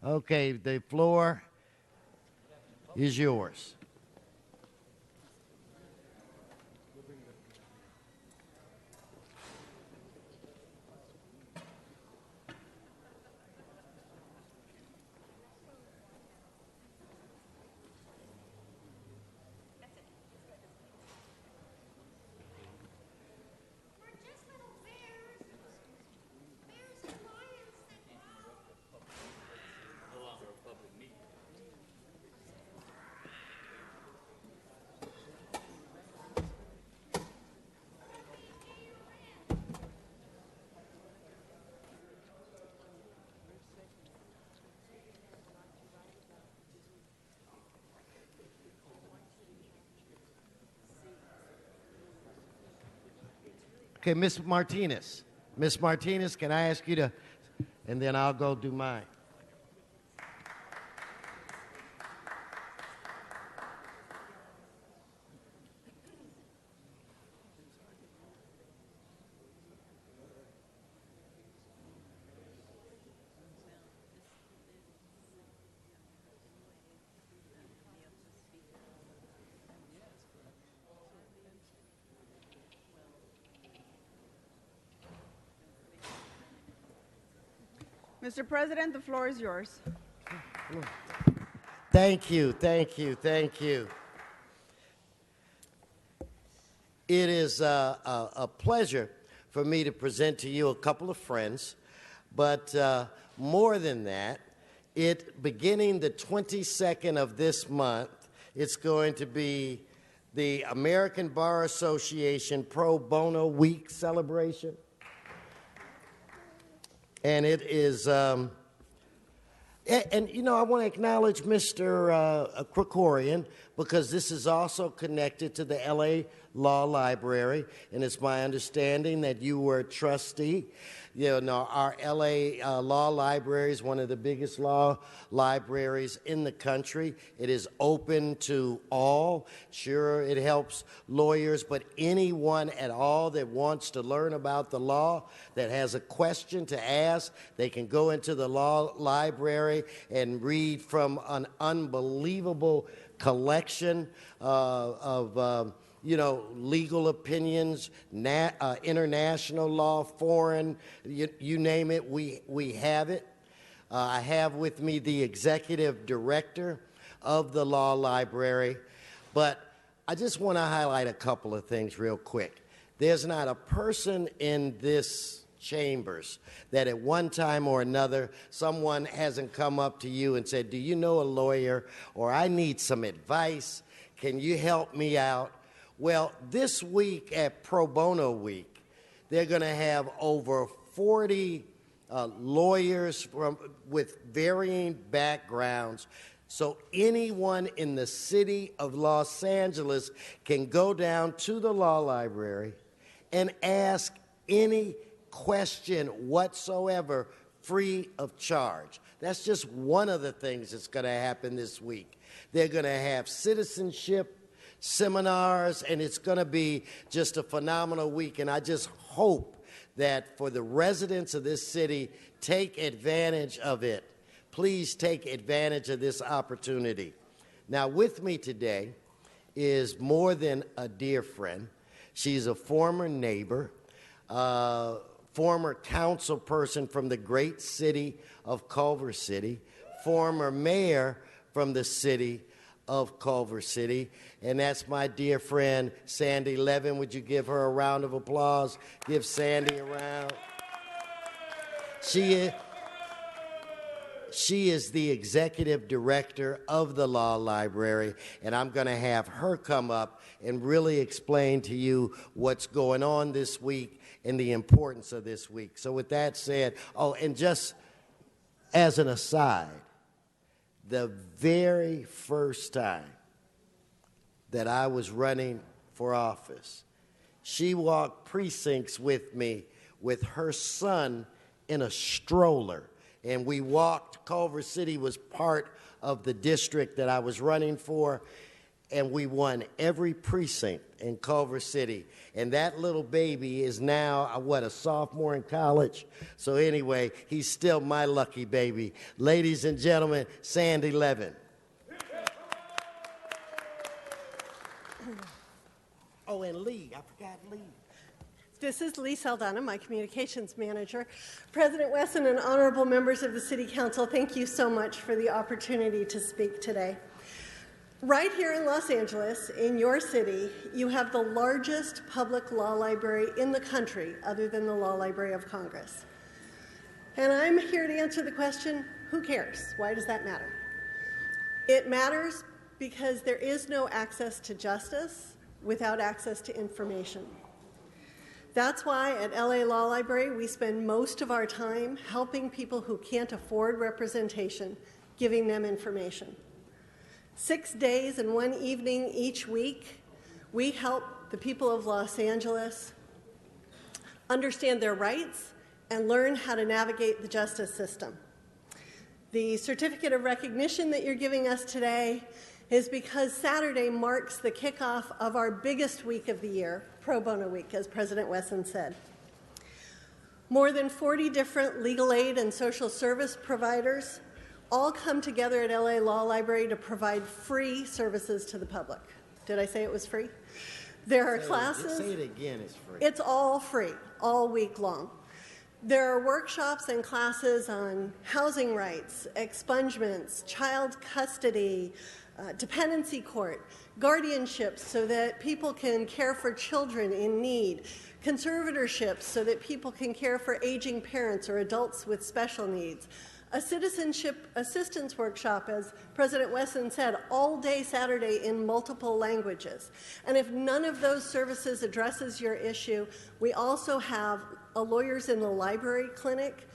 Okay, the floor is yours. Okay, Ms. Martinez. Ms. Martinez, can I ask you to, and then I'll go do mine. Mr. President, the floor is yours. Thank you, thank you, thank you. It is a pleasure for me to present to you a couple of friends, but more than that, beginning the 22nd of this month, it's going to be the American Bar Association Pro Bono Week celebration. And it is, and you know, I want to acknowledge Mr. Krikorian, because this is also connected to the LA Law Library, and it's my understanding that you were a trustee. You know, our LA Law Library is one of the biggest law libraries in the country. It is open to all. Sure, it helps lawyers, but anyone at all that wants to learn about the law, that has a question to ask, they can go into the law library and read from an unbelievable collection of you know, legal opinions, international law, foreign, you name it, we have it. I have with me the executive director of the law library, but I just want to highlight a couple of things real quick. There's not a person in this chambers that at one time or another someone hasn't come up to you and said, do you know a lawyer, or I need some advice, can you help me out? Well, this week at Pro Bono Week, they're going to have over 40 lawyers with varying backgrounds. So anyone in the city of Los Angeles can go down to the law library and ask any question whatsoever free of charge. That's just one of the things that's going to happen this week. They're going to have citizenship seminars, and it's going to be just a phenomenal week. And I just hope that for the residents of this city, take advantage of it, please take advantage of this opportunity. Now, with me today is more than a dear friend. She's a former neighbor, former council person from the great city of Culver City, former mayor from the city of Culver City, and that's my dear friend, Sandy Levin. Would you give her a round of applause? Give Sandy a round. She is the executive director of the Law Library, and I'm going to have her come up and really explain to you what's going on this week and the importance of this week. So with that said, oh, and just as an aside, the very first time that I was running for office, she walked precincts with me with her son in a stroller. And we walked. Culver City was part of the district that I was running for, and we won every precinct in Culver City. And that little baby is now, a sophomore in college? So anyway, he's still my lucky baby. Ladies and gentlemen, Sandy Levin. Oh, and Lee. I forgot Lee. This is Lee Saldana, my communications manager. President Wesson and honorable members of the City Council, thank you so much for the opportunity to speak today. Right here in Los Angeles, in your city, you have the largest public law library in the country, other than the Law Library of Congress. And I'm here to answer the question, who cares? Why does that matter? It matters because there is no access to justice without access to information. That's why at LA Law Library, we spend most of our time helping people who can't afford representation, giving them information. 6 days and 1 evening each week, we help the people of Los Angeles understand their rights and learn how to navigate the justice system. The certificate of recognition that you're giving us today is because Saturday marks the kickoff of our biggest week of the year, Pro Bono Week, as President Wesson said. More than 40 different legal aid and social service providers all come together at LA Law Library to provide free services to the public. Did I say it was free? There are classes. Say it again, it's free. It's all free, all week long. There are workshops and classes on housing rights, expungements, child custody, dependency court, guardianships so that people can care for children in need, conservatorships so that people can care for aging parents or adults with special needs, a citizenship assistance workshop, as President Wesson said, all day Saturday in multiple languages. And if none of those services addresses your issue, we also have a Lawyers in the Library clinic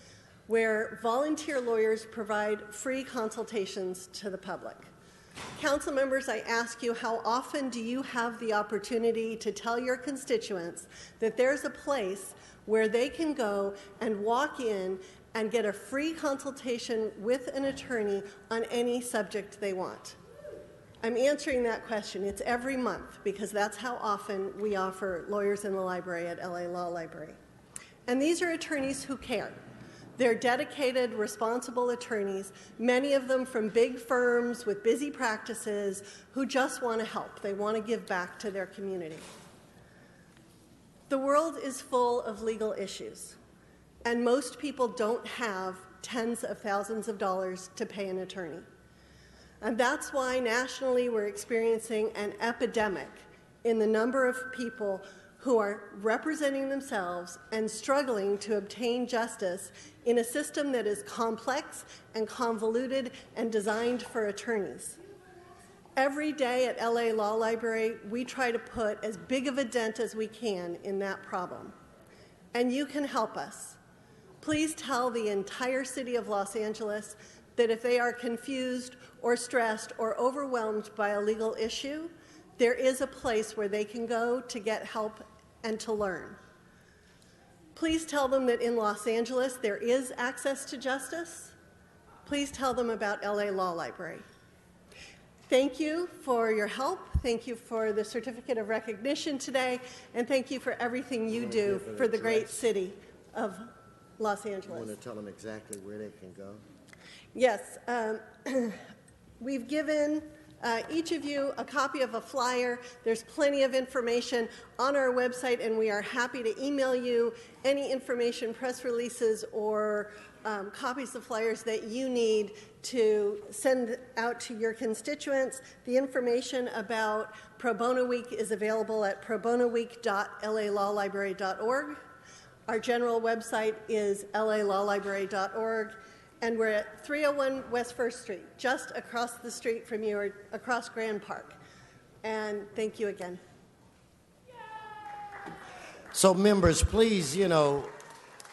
where volunteer lawyers provide free consultations to the public. Council members, I ask you, how often do you have the opportunity to tell your constituents that there's a place where they can go and walk in and get a free consultation with an attorney on any subject they want? I'm answering that question. It's every month because that's how often we offer Lawyers in the Library at LA Law Library. And these are attorneys who care. They're dedicated, responsible attorneys, many of them from big firms with busy practices who just want to help. They want to give back to their community. The world is full of legal issues, and most people don't have tens of thousands of dollars to pay an attorney. And that's why nationally we're experiencing an epidemic in the number of people who are representing themselves and struggling to obtain justice in a system that is complex and convoluted and designed for attorneys. Every day at LA Law Library, we try to put as big of a dent as we can in that problem. And you can help us. Please tell the entire city of Los Angeles that if they are confused or stressed or overwhelmed by a legal issue, there is a place where they can go to get help and to learn. Please tell them that in Los Angeles there is access to justice. Please tell them about LA Law Library. Thank you for your help. Thank you for the certificate of recognition today, and thank you for everything you do for the great city of Los Angeles. You want to tell them exactly where they can go? Yes, we've given each of you a copy of a flyer. There's plenty of information on our website, and we are happy to email you any information, press releases, or copies of flyers that you need to send out to your constituents. The information about Pro Bono Week is available at probonoweek.lalawlibrary.org. Our general website is lalawlibrary.org. And we're at 301 West 1st Street, just across the street from you, or across Grand Park. And thank you again. So members, please,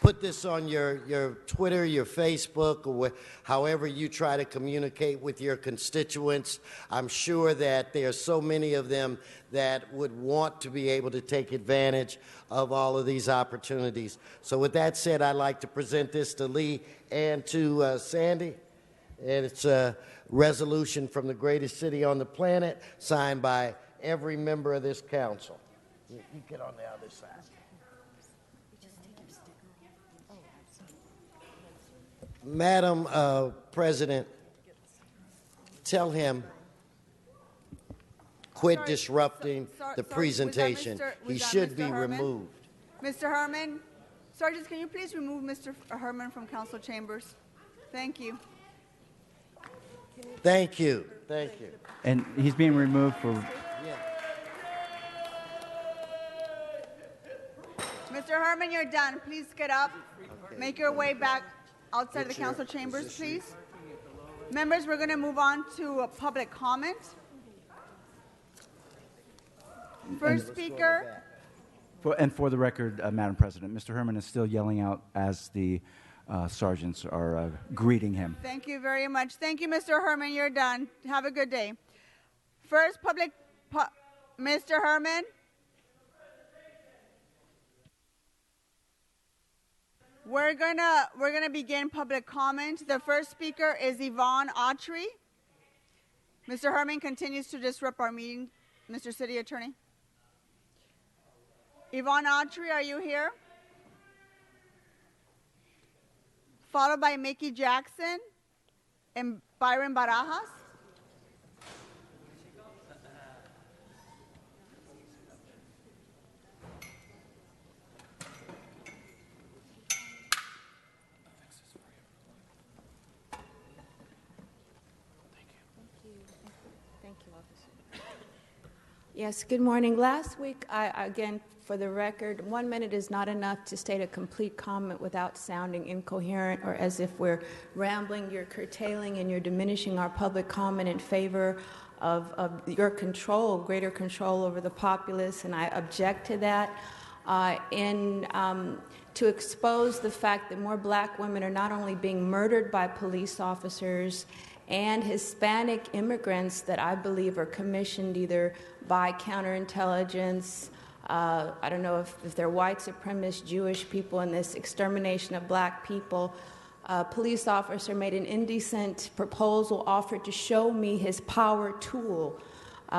put this on your Twitter, your Facebook, or however you try to communicate with your constituents. I'm sure that there are so many of them that would want to be able to take advantage of all of these opportunities. So with that said, I'd like to present this to Lee and to Sandy. And it's a resolution from the greatest city on the planet, signed by every member of this council. You get on the other side. Madam President, tell him quit disrupting the presentation. He should be removed. Mr. Herman, Sergeants, can you please remove Mr. Herman from council chambers? Thank you. Thank you. Thank you. And he's being removed for... Mr. Herman, you're done. Please get up. Make your way back outside the council chambers, please. Members, we're going to move on to a public comment. First speaker. For the record, Madam President, Mr. Herman is still yelling out as the sergeants are greeting him. Thank you very much. Thank you, Mr. Herman. You're done. Have a good day. First Mr. Herman. We're gonna begin public comment. The first speaker is Yvonne Autry. Mr. Herman continues to disrupt our meeting. Mr. City Attorney. Yvonne Autry, are you here? Followed by Mickey Jackson and Byron Barajas. Yes, good morning. Last week, again, for the record, 1 minute is not enough to state a complete comment without sounding incoherent or as if we're rambling. You're curtailing and you're diminishing our public comment in favor of your control, greater control over the populace, and I object to that. To expose the fact that more black women are not only being murdered by police officers and Hispanic immigrants that I believe are commissioned either by counterintelligence, I don't know if they're white supremacist Jewish people in this extermination of black people. A police officer made an indecent proposal, offered to show me his power tool,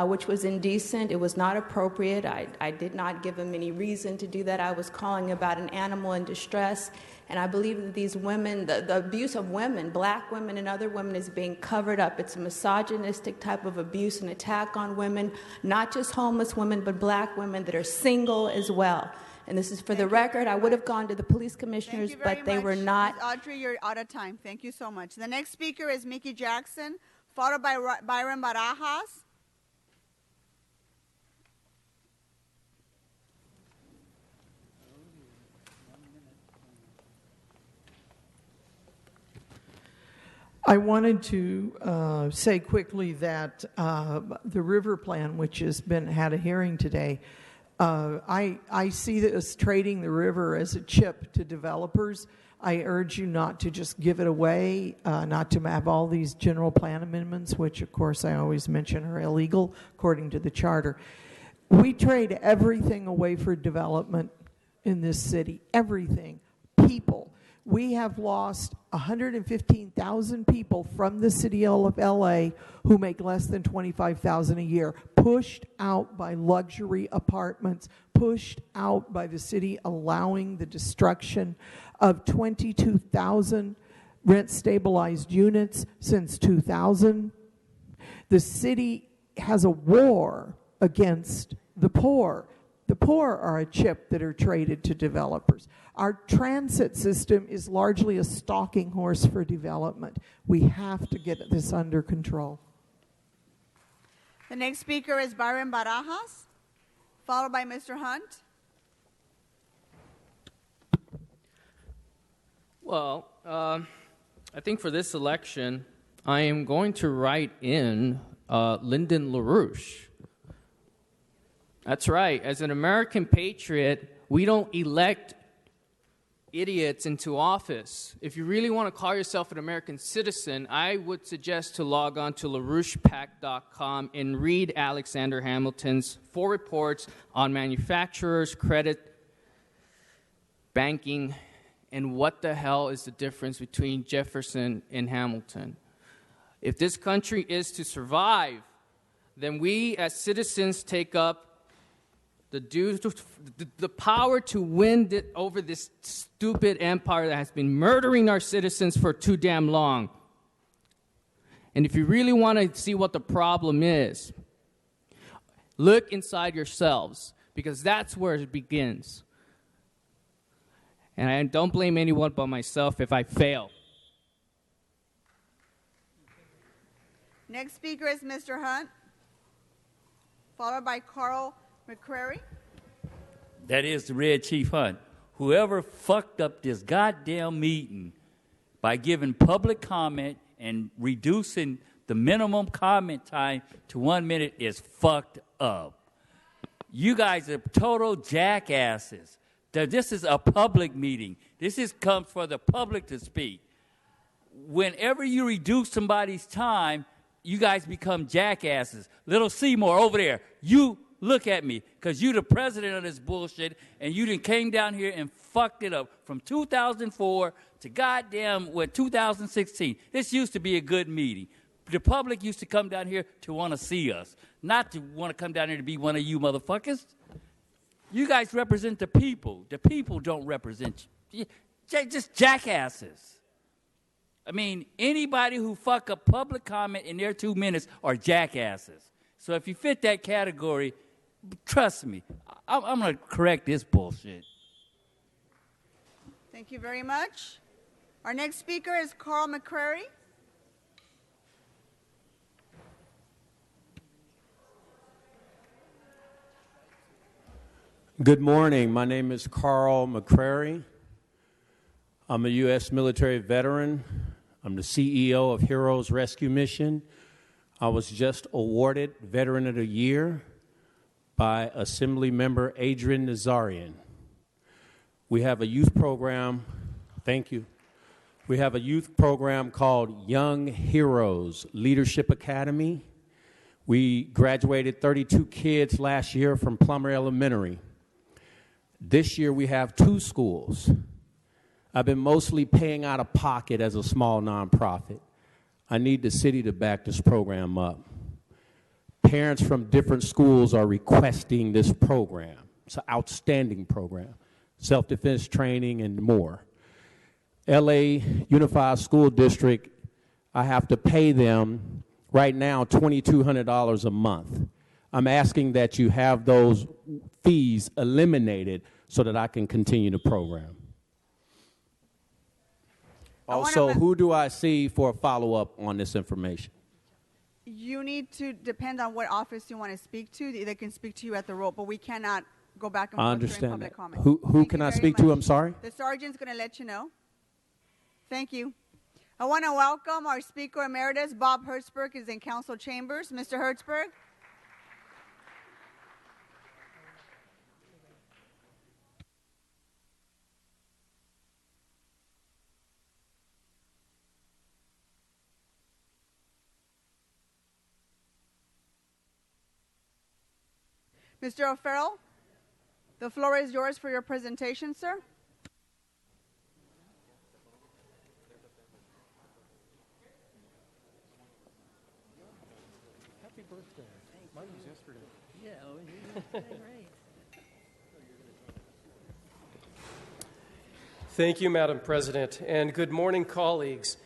which was indecent. It was not appropriate. I did not give him any reason to do that. I was calling about an animal in distress. And I believe that these women, the abuse of women, black women and other women, is being covered up. It's a misogynistic type of abuse and attack on women, not just homeless women, but black women that are single as well. And this is for the record. I would have gone to the police commissioners, but they were not. Ms. Autry, you're out of time. Thank you so much. The next speaker is Mickey Jackson, followed by Byron Barajas. I wanted to say quickly that the river plan, which has had a hearing today, I see this trading the river as a chip to developers. I urge you not to just give it away, not to have all these general plan amendments, which of course I always mention are illegal according to the charter. We trade everything away for development in this city, everything, people. We have lost 115,000 people from the city of LA who make less than $25,000 a year, pushed out by luxury apartments, pushed out by the city allowing the destruction of 22,000 rent stabilized units since 2000. The city has a war against the poor. The poor are a chip that are traded to developers. Our transit system is largely a stalking horse for development. We have to get this under control. The next speaker is Byron Barajas, followed by Mr. Hunt. Well, I think for this election, I am going to write in Lyndon LaRouche. That's right. As an American patriot, we don't elect idiots into office. If you really want to call yourself an American citizen, I would suggest to log on to LaRouchePAC.com and read Alexander Hamilton's 4 reports on manufacturers, credit, banking, and what the hell is the difference between Jefferson and Hamilton. If this country is to survive, then we as citizens take up the power to win over this stupid empire that has been murdering our citizens for too damn long. And if you really want to see what the problem is, look inside yourselves, because that's where it begins. And I don't blame anyone but myself if I fail. Next speaker is Mr. Hunt, followed by Carl McCrary. That is the Red Chief Hunt. Whoever fucked up this goddamn meeting by giving public comment and reducing the minimum comment time to 1 minute is fucked up. You guys are total jackasses. This is a public meeting. Comes for the public to speak. Whenever you reduce somebody's time, you guys become jackasses. Little Seymour over there, you look at me, because you the president of this bullshit, and you done came down here and fucked it up from 2004 to goddamn 2016. This used to be a good meeting. The public used to come down here to want to see us, not to want to come down here to be one of you motherfuckers. You guys represent the people. The people don't represent you. Just jackasses. I mean, anybody who fuck up public comment in their 2 minutes are jackasses. So if you fit that category, trust me, I'm going to correct this bullshit. Thank you very much. Our next speaker is Carl McCrary. Good morning. My name is Carl McCrary. I'm a U.S. military veteran. I'm the CEO of Heroes Rescue Mission. I was just awarded Veteran of the Year by Assembly Member Adrian Nazarian. We have a youth program, thank you. We have a youth program called Young Heroes Leadership Academy. We graduated 32 kids last year from Plummer Elementary. This year we have 2 schools. I've been mostly paying out of pocket as a small nonprofit. I need the city to back this program up. Parents from different schools are requesting this program. It's an outstanding program. Self-defense training and more. LA Unified School District, I have to pay them right now $2,200 a month. I'm asking that you have those fees eliminated so that I can continue the program. Also, who do I see for a follow-up on this information? You need to depend on what office you want to speak to. They can speak to you at the roll, but we cannot go back and forth during public comment. Who can I speak to? I'm sorry? The sergeant's going to let you know. Thank you. I want to welcome our Speaker Emeritus, Bob Hertzberg, is in council chambers. Mr. Hertzberg. Mr. O'Farrell, the floor is yours for your presentation, sir. Happy birthday. Mine was yesterday. Yeah, great. Thank you, Madam President, and good morning, colleagues.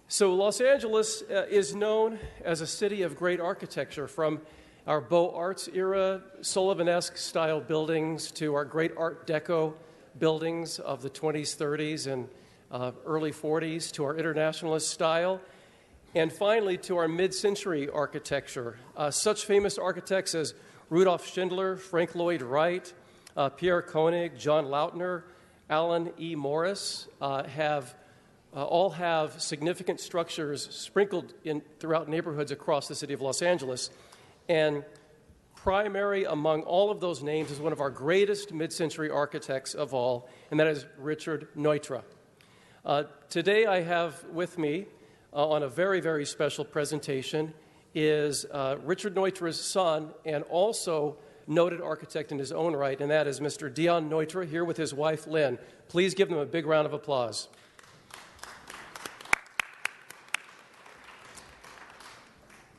So Los Angeles is known as a city of great architecture, from our Beaux Arts era, Sullivan-esque style buildings to our great Art Deco buildings of the 20s, 30s, and early 40s, to our internationalist style, and finally to our mid-century architecture. Such famous architects as Rudolf Schindler, Frank Lloyd Wright, Pierre Koenig, John Lautner, Alan E. Morris all have significant structures sprinkled throughout neighborhoods across the city of Los Angeles. And primary among all of those names is one of our greatest mid-century architects of all, and that is Richard Neutra. Today I have with me on a very, very special presentation is Richard Neutra's son and also noted architect in his own right, and that is Mr. Dion Neutra, here with his wife, Lynn. Please give them a big round of applause.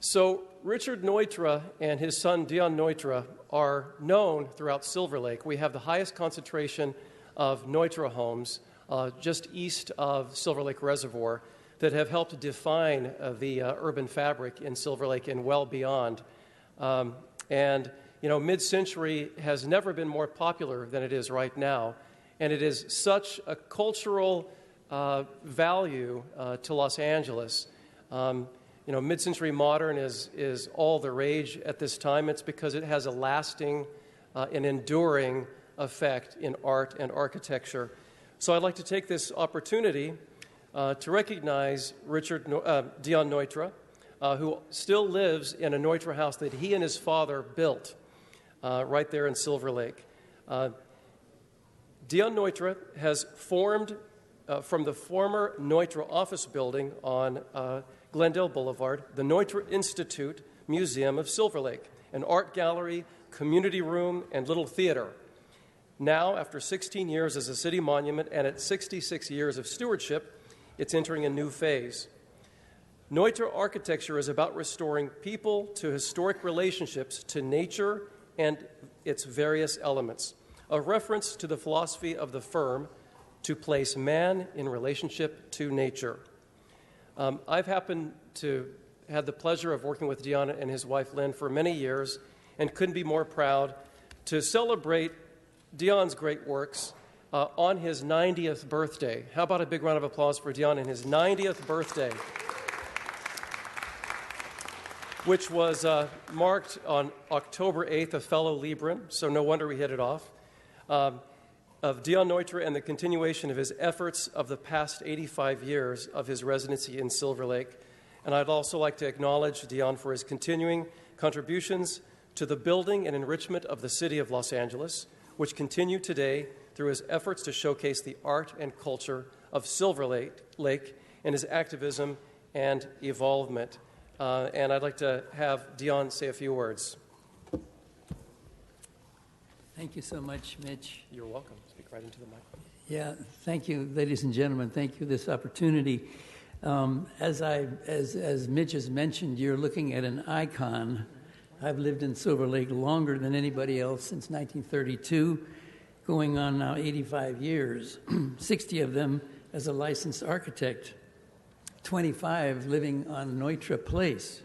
So Richard Neutra and his son, Dion Neutra, are known throughout Silver Lake. We have the highest concentration of Neutra homes just east of Silver Lake Reservoir that have helped define the urban fabric in Silver Lake and well beyond. You know, mid-century has never been more popular than it is right now, and it is such a cultural value to Los Angeles. You know, mid-century modern is all the rage at this time. It's because it has a lasting and enduring effect in art and architecture. So I'd like to take this opportunity to recognize Dion Neutra, who still lives in a Neutra house that he and his father built right there in Silver Lake. Dion Neutra has formed from the former Neutra office building on Glendale Boulevard, the Neutra Institute Museum of Silver Lake, an art gallery, community room, and little theater. Now, after 16 years as a city monument and at 66 years of stewardship, it's entering a new phase. Neutra architecture is about restoring people to historic relationships to nature and its various elements, a reference to the philosophy of the firm to place man in relationship to nature. I've happened to have the pleasure of working with Dion and his wife Lynn for many years and couldn't be more proud to celebrate Dion's great works on his 90th birthday. How about a big round of applause for Dion and his 90th birthday, which was marked on October 8th, a fellow Libran, so no wonder we hit it off, of Dion Neutra and the continuation of his efforts of the past 85 years of his residency in Silver Lake. And I'd also like to acknowledge Dion for his continuing contributions to the building and enrichment of the city of Los Angeles, which continue today through his efforts to showcase the art and culture of Silver Lake and his activism and evolvement. And I'd like to have Dion say a few words. Thank you so much, Mitch. You're welcome. Speak right into the mic. Yeah, thank you, ladies and gentlemen. Thank you for this opportunity. As Mitch has mentioned, you're looking at an icon. I've lived in Silver Lake longer than anybody else since 1932, going on now 85 years, 60 of them as a licensed architect, 25 living on Neutra Place.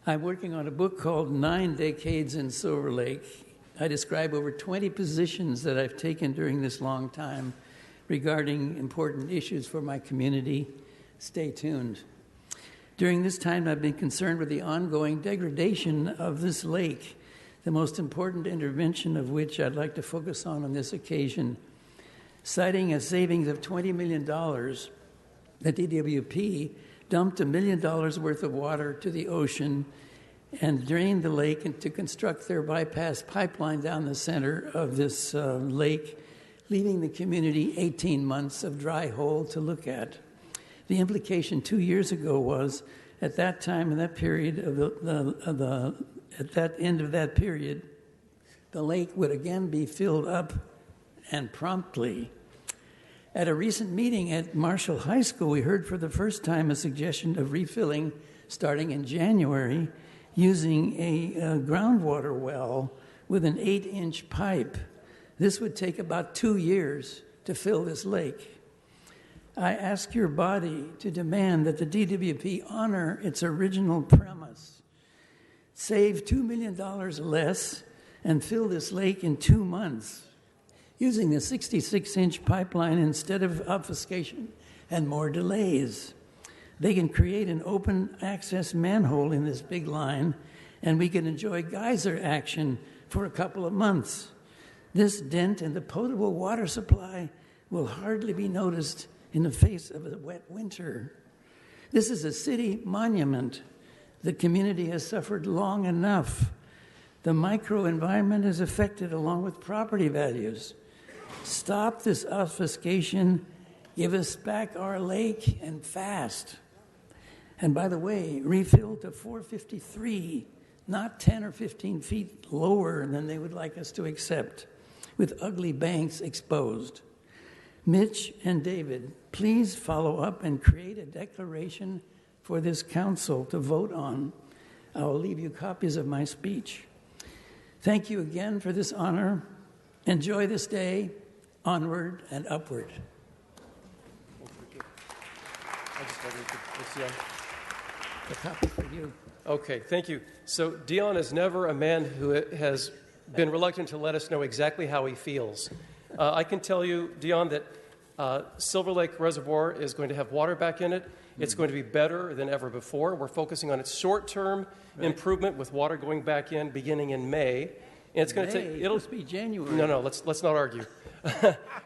I'm working on a book called 9 Decades in Silver Lake. I describe over 20 positions that I've taken during this long time regarding important issues for my community. Stay tuned. During this time, I've been concerned with the ongoing degradation of this lake, the most important intervention of which I'd like to focus on this occasion. Citing a savings of $20 million, the DWP dumped $1 million worth of water to the ocean and drained the lake and to construct their bypass pipeline down the center of this lake, leaving the community 18 months of dry hole to look at. The implication 2 years ago was, at that time in that period at that end of that period, the lake would again be filled up, and promptly. At a recent meeting at Marshall High School, we heard for the first time a suggestion of refilling starting in January using a groundwater well with an 8-inch pipe. This would take about 2 years to fill this lake. I ask your body to demand that the DWP honor its original premise, save $2 million less, and fill this lake in 2 months using a 66-inch pipeline instead of obfuscation and more delays. They can create an open access manhole in this big line, and we can enjoy geyser action for a couple of months. This dent in the potable water supply will hardly be noticed in the face of a wet winter. This is a city monument. The community has suffered long enough. The microenvironment is affected along with property values. Stop this obfuscation. Give us back our lake, and fast. And by the way, refill to 453, not 10 or 15 feet lower than they would like us to accept, with ugly banks exposed. Mitch and David, please follow up and create a declaration for this council to vote on. I will leave you copies of my speech. Thank you again for this honor. Enjoy this day. Onward and upward. A copy for you. Okay, thank you. So Dion is never a man who has been reluctant to let us know exactly how he feels. I can tell you, Dion, that Silver Lake Reservoir is going to have water back in it. It's going to be better than ever before. We're focusing on its short-term improvement with water going back in beginning in May. And it's going to take. It'll be January. No. Let's not argue.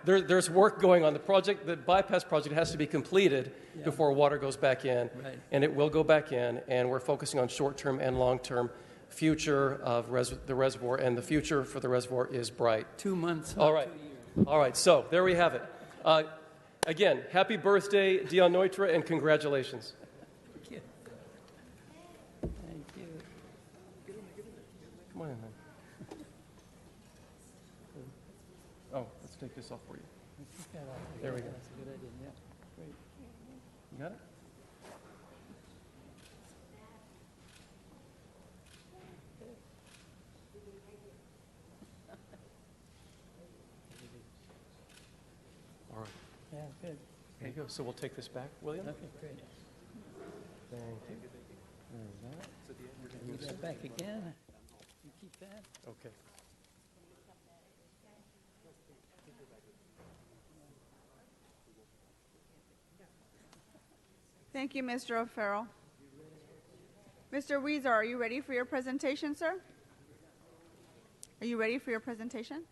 There's work going on. The project, the bypass project, has to be completed before water goes back in, and it will go back in. And we're focusing on short-term and long-term future of the reservoir, and the future for the reservoir is bright. 2 months. All right. All right. So there we have it. Again, happy birthday, Dion Neutra, and congratulations. Thank you. Thank you. Come on in, man. Oh, let's take this off for you. There we go. That's a good idea. Yeah. Great. You got it? All right. Yeah, good. There you go. So we'll take this back, William? Okay, great. Thank you. There's that. Move that back again. You keep that. Okay. Thank you, Mr. O'Farrell. Mr. Weezer, are you ready for your presentation, sir? Are you ready for your presentation?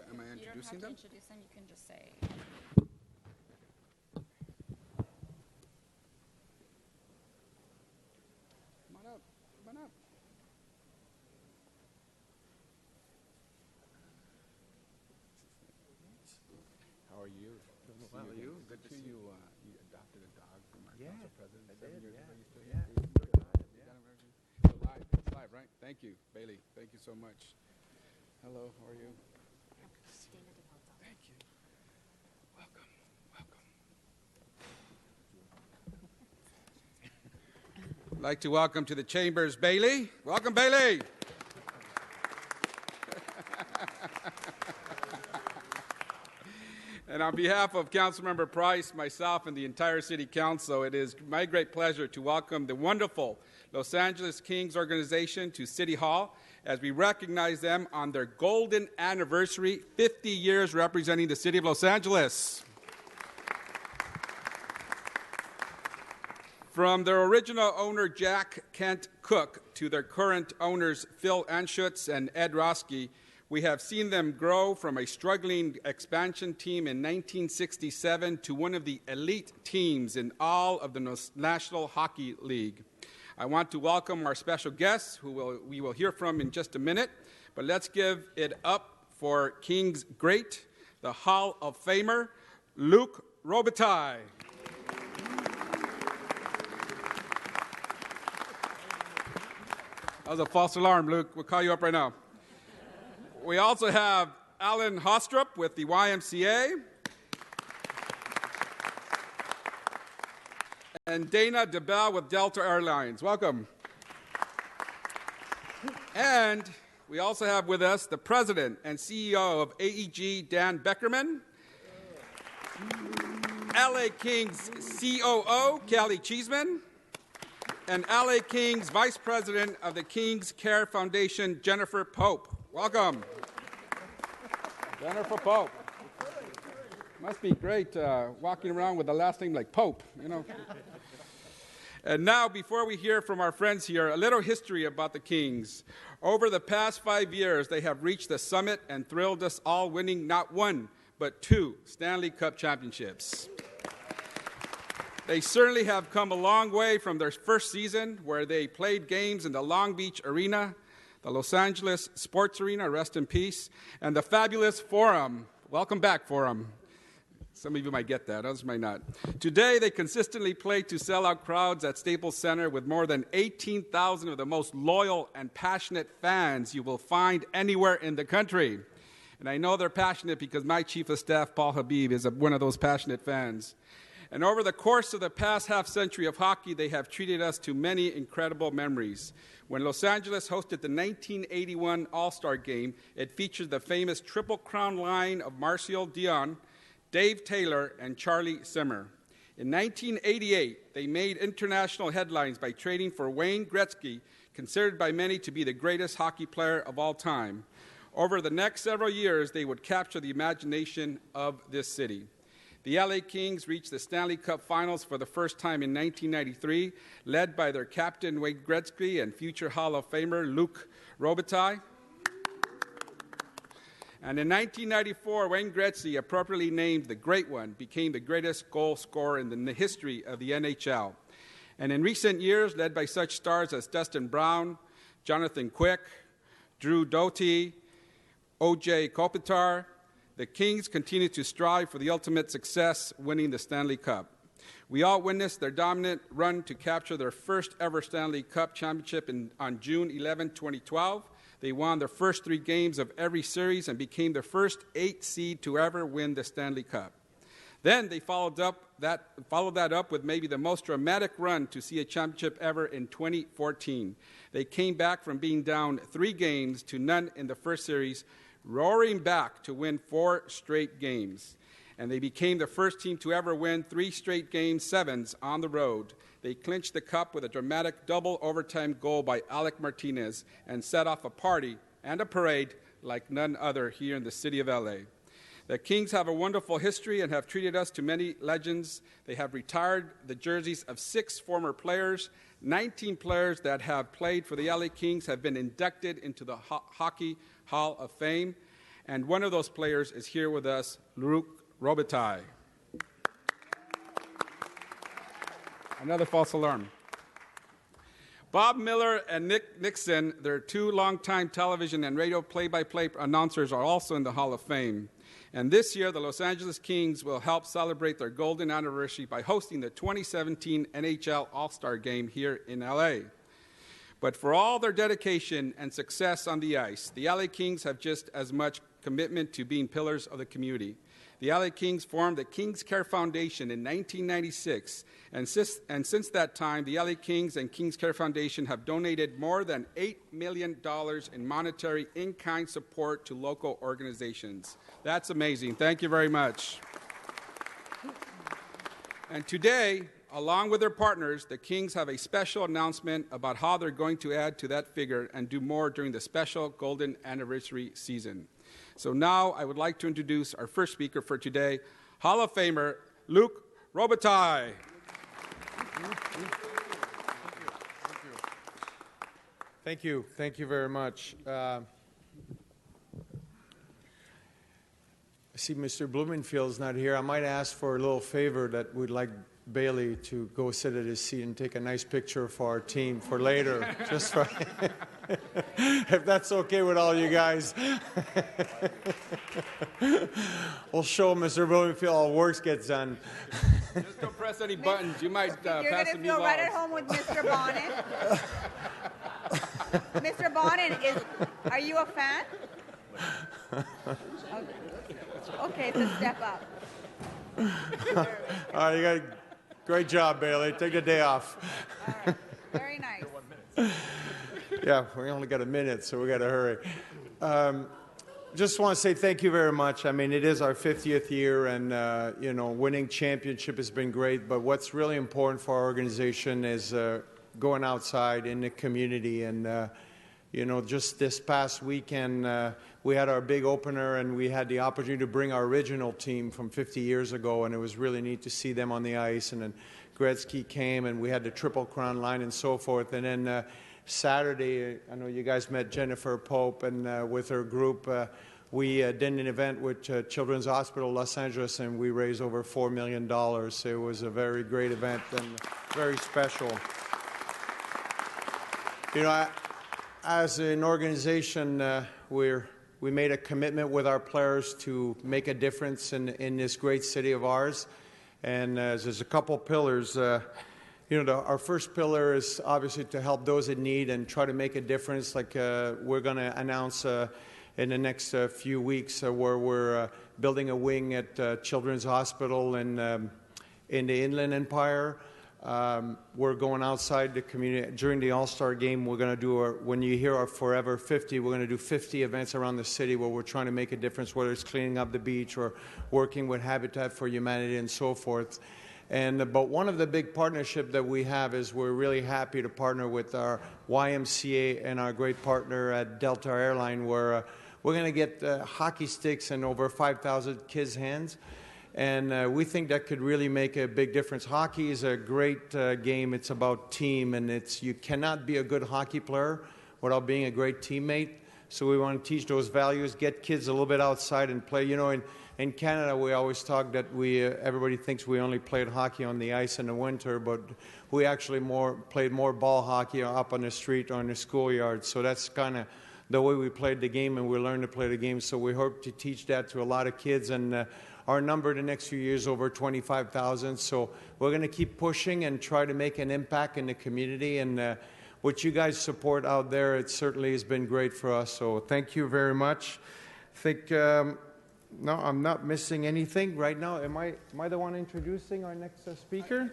Am I introducing them? You don't have to introduce them, you can just say. Come on up. Come on up. How are you? How are you? Good to see you. You adopted a dog from our council president 7 years ago. You still here? It's live, right? Thank you, Bailey. Thank you so much. Hello, how are you? Thank you. Welcome. I'd like to welcome to the chambers Bailey. Welcome, Bailey. And on behalf of Councilmember Price, myself, and the entire City Council, it is my great pleasure to welcome the wonderful Los Angeles Kings organization to City Hall as we recognize them on their golden anniversary, 50 years representing the City of Los Angeles. From their original owner, Jack Kent Cook, to their current owners, Phil Anschutz and Ed Roski, we have seen them grow from a struggling expansion team in 1967 to one of the elite teams in all of the National Hockey League. I want to welcome our special guests, who we will hear from in just a minute. But let's give it up for King's great, the Hall of Famer, Luc Robitaille. That was a false alarm, Luke. We'll call you up right now. We also have Alan Hostrup with the YMCA. And Dana DeBell with Delta Airlines. Welcome. And we also have with us the president and CEO of AEG, Dan Beckerman. LA Kings COO, Kelly Cheeseman. And LA Kings Vice President of the Kings Care Foundation, Jennifer Pope. Welcome. Jennifer Pope. Must be great walking around with the last name like Pope, you know. And now, before we hear from our friends here, a little history about the Kings. Over the past 5 years, they have reached the summit and thrilled us all, winning not one, but 2 Stanley Cup championships. They certainly have come a long way from their first season, where they played games in the Long Beach Arena, the Los Angeles Sports Arena, rest in peace, and the fabulous Forum. Welcome back, Forum. Some of you might get that, others might not. Today, they consistently play to sellout crowds at Staples Center with more than 18,000 of the most loyal and passionate fans you will find anywhere in the country. And I know they're passionate because my chief of staff, Paul Habib, is one of those passionate fans. And over the course of the past half-century of hockey, they have treated us to many incredible memories. When Los Angeles hosted the 1981 All-Star Game, it featured the famous Triple Crown line of Marcel Dion, Dave Taylor, and Charlie Simmer. In 1988, they made international headlines by trading for Wayne Gretzky, considered by many to be the greatest hockey player of all time. Over the next several years, they would capture the imagination of this city. The LA Kings reached the Stanley Cup Finals for the first time in 1993, led by their captain, Wayne Gretzky, and future Hall of Famer, Luc Robitaille. And in 1994, Wayne Gretzky, appropriately named the Great One, became the greatest goal scorer in the history of the NHL. And in recent years, led by such stars as Dustin Brown, Jonathan Quick, Drew Doughty, O.J. Kopitar, the Kings continue to strive for the ultimate success, winning the Stanley Cup. We all witnessed their dominant run to capture their first ever Stanley Cup championship on June 11, 2012. They won their first 3 games of every series and became the first 8 seed to ever win the Stanley Cup. Then they followed that up with maybe the most dramatic run to see a championship ever in 2014. They came back from being down 3 games to none in the first series, roaring back to win 4 straight games. And they became the first team to ever win 3 straight game 7s on the road. They clinched the cup with a dramatic double overtime goal by Alec Martinez and set off a party and a parade like none other here in the city of LA. The Kings have a wonderful history and have treated us to many legends. They have retired the jerseys of 6 former players. 19 players that have played for the LA Kings have been inducted into the Hockey Hall of Fame. And one of those players is here with us, Luc Robitaille. Another false alarm. Bob Miller and Nick Nixon, their 2 longtime television and radio play-by-play announcers, are also in the Hall of Fame. And this year, the Los Angeles Kings will help celebrate their golden anniversary by hosting the 2017 NHL All-Star Game here in LA. But for all their dedication and success on the ice, the LA Kings have just as much commitment to being pillars of the community. The LA Kings formed the Kings Care Foundation in 1996, and since that time, the LA Kings and Kings Care Foundation have donated more than $8 million in monetary in-kind support to local organizations. That's amazing. Thank you very much. And today, along with their partners, the Kings have a special announcement about how they're going to add to that figure and do more during the special Golden Anniversary season. So now I would like to introduce our first speaker for today, Hall of Famer Luc Robitaille. Thank you. Thank you very much. I see Mr. Blumenfield's not here. I might ask for a little favor that we'd like Bailey to go sit at his seat and take a nice picture for our team for later, just for if that's okay with all you guys. We'll show Mr. Blumenfield how work gets done. Just don't press any buttons. You might You're pass going some to new feel right laws. at home with Mr. Bonin. Mr. Bonin, are you a fan? Okay, it's a step up. All right, you got great job, Bailey. Take the day off. All right. Very nice. Yeah, we only got a minute, so we got to hurry. Just want to say thank you very much. I mean, it is our 50th year, and winning championship has been great. But what's really important for our organization is going outside in the community. And just this past weekend, we had our big opener, and we had the opportunity to bring our original team from 50 years ago, and it was really neat to see them on the ice. And then Gretzky came, and we had the Triple Crown line and so forth. And then Saturday, I know you guys met Jennifer Pope, and with her group, we did an event with Children's Hospital Los Angeles, and we raised over $4 million. So it was a very great event and very special. As an organization, we made a commitment with our players to make a difference in this great city of ours. And there's a couple pillars. Our first pillar is obviously to help those in need and try to make a difference. Like we're going to announce in the next few weeks where we're building a wing at Children's Hospital in the Inland Empire. We're going outside the community. During the All-Star Game, we're going to do when you hear our Forever 50, we're going to do 50 events around the city where we're trying to make a difference, whether it's cleaning up the beach or working with Habitat for Humanity and so forth. But one of the big partnerships that we have is we're really happy to partner with our YMCA and our great partner at Delta Airline, where we're going to get hockey sticks in over 5,000 kids' hands. And we think that could really make a big difference. Hockey is a great game. It's about team, and you cannot be a good hockey player without being a great teammate. So we want to teach those values, get kids a little bit outside and play. In Canada, we always talk that everybody thinks we only played hockey on the ice in the winter, but we actually played more ball hockey up on the street or in the schoolyard. So that's kind of the way we played the game, and we learned to play the game. So we hope to teach that to a lot of kids. And our number the next few years over 25,000. So we're going to keep pushing and try to make an impact in the community. And what you guys support out there, it certainly has been great for us. So thank you very much. I think, no, I'm not missing anything right now. Am I the one introducing our next speaker?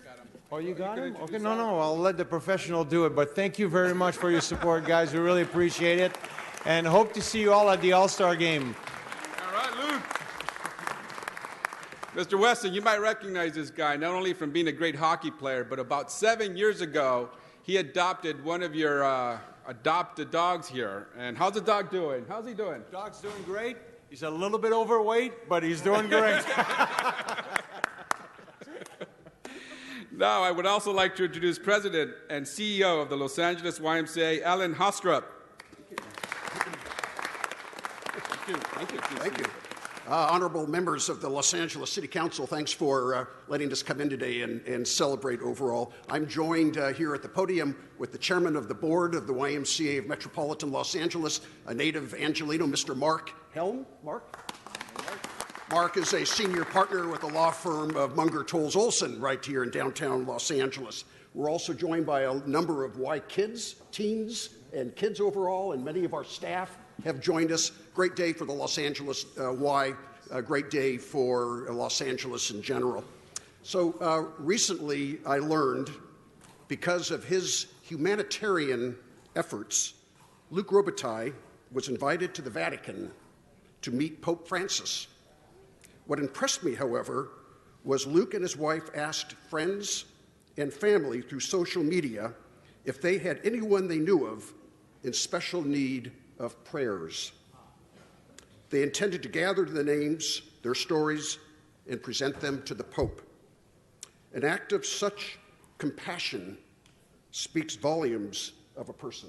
Oh, you got him? Okay, no, I'll let the professional do it. But thank you very much for your support, guys. We really appreciate it. And hope to see you all at the All-Star Game. All right, Luke. Mr. Wesson, you might recognize this guy, not only from being a great hockey player, but about 7 years ago, he adopted one of your adopted dogs here. And how's the dog doing? How's he doing? Dog's doing great. He's a little bit overweight, but he's doing great. Now, I would also like to introduce President and CEO of the Los Angeles YMCA, Alan Hostrup. Thank you. Honorable members of the Los Angeles City Council, thanks for letting us come in today and celebrate overall. I'm joined here at the podium with the chairman of the board of the YMCA of Metropolitan Los Angeles, a native Angelino, Mr. Mark Helm. Mark is a senior partner with the law firm of Munger, Tolles, Olson right here in downtown Los Angeles. We're also joined by a number of Y kids, teens, and kids overall, and many of our staff have joined us. Great day for the Los Angeles Y, a great day for Los Angeles in general. So recently I learned, because of his humanitarian efforts, Luc Robitaille was invited to the Vatican to meet Pope Francis. What impressed me, however, was Luc and his wife asked friends and family through social media if they had anyone they knew of in special need of prayers. They intended to gather the names, their stories, and present them to the Pope. An act of such compassion speaks volumes of a person.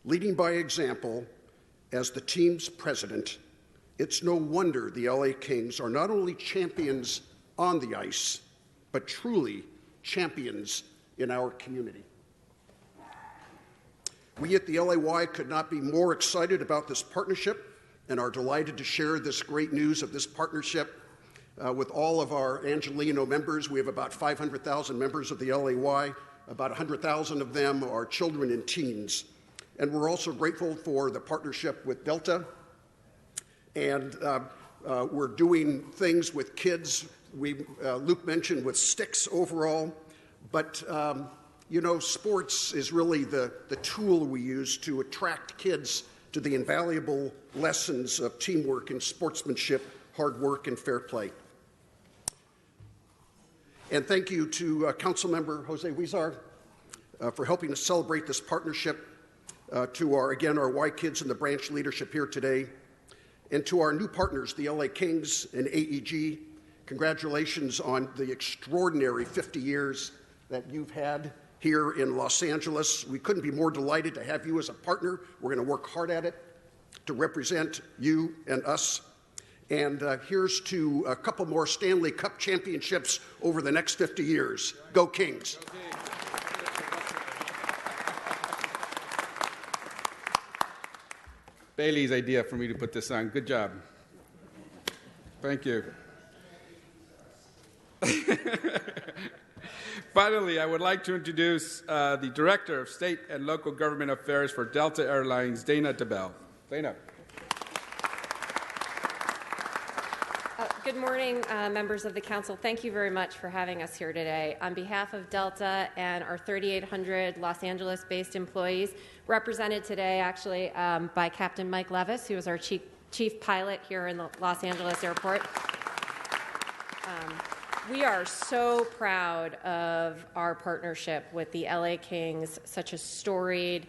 Leading by example, as the team's president, it's no wonder the LA Kings are not only champions on the ice, but truly champions in our community. We at the LAY could not be more excited about this partnership and are delighted to share this great news of this partnership with all of our Angelino members. We have about 500,000 members of the LAY. About 100,000 of them are children and teens. And we're also grateful for the partnership with Delta. And we're doing things with kids. Luke mentioned with sticks overall. But, you know, sports is really the tool we use to attract kids to the invaluable lessons of teamwork and sportsmanship, hard work, and fair play. And thank you to Councilmember Jose Huizar for helping us celebrate this partnership, to our Y Kids and the branch leadership here today, and to our new partners, the LA Kings and AEG. Congratulations on the extraordinary 50 years that you've had here in Los Angeles. We couldn't be more delighted to have you as a partner. We're going to work hard at it to represent you and us. And here's to a couple more Stanley Cup championships over the next 50 years. Go Kings. Go Kings. Bailey's idea for me to put this on. Good job. Thank you. Finally, I would like to introduce the Director of State and Local Government Affairs for Delta Airlines, Dana DeBell. Dana. Good morning, members of the Council. Thank you very much for having us here today. On behalf of Delta and our 3,800 Los Angeles-based employees, represented today actually by Captain Mike Levis, who is our chief pilot here in the Los Angeles airport. We are so proud of our partnership with the LA Kings, such a storied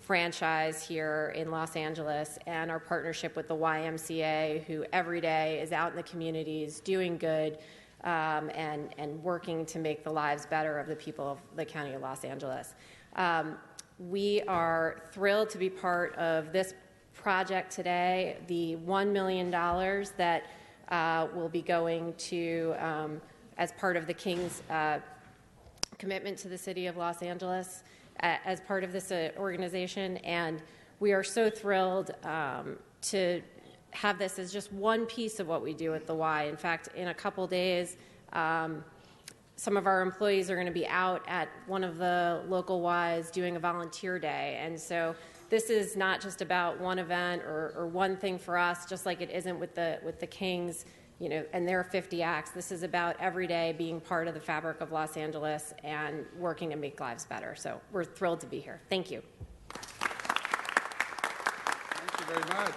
franchise here in Los Angeles, and our partnership with the YMCA, who every day is out in the communities doing good and working to make the lives better of the people of the County of Los Angeles. We are thrilled to be part of this project today. The $1 million that will be going to, as part of the Kings' commitment to the City of Los Angeles, as part of this organization, and we are so thrilled to have this as just one piece of what we do at the Y. In fact, in a couple days, some of our employees are going to be out at one of the local Ys doing a volunteer day, and so this is not just about one event or one thing for us, just like it isn't with the Kings, you know, and their 50 acts. This is about every day being part of the fabric of Los Angeles and working to make lives better. So we're thrilled to be here. Thank you. Thank you very much.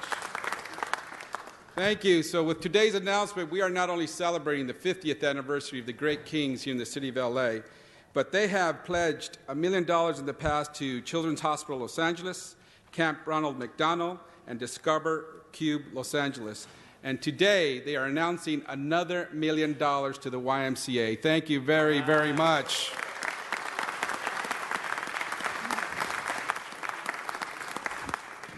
Thank you. So with today's announcement, we are not only celebrating the 50th anniversary of the great Kings here in the city of LA, but they have pledged $1 million in the past to Children's Hospital Los Angeles, Camp Ronald McDonald, and Discover Cube Los Angeles. And today, they are announcing another $1 million to the YMCA. Thank you very, very much.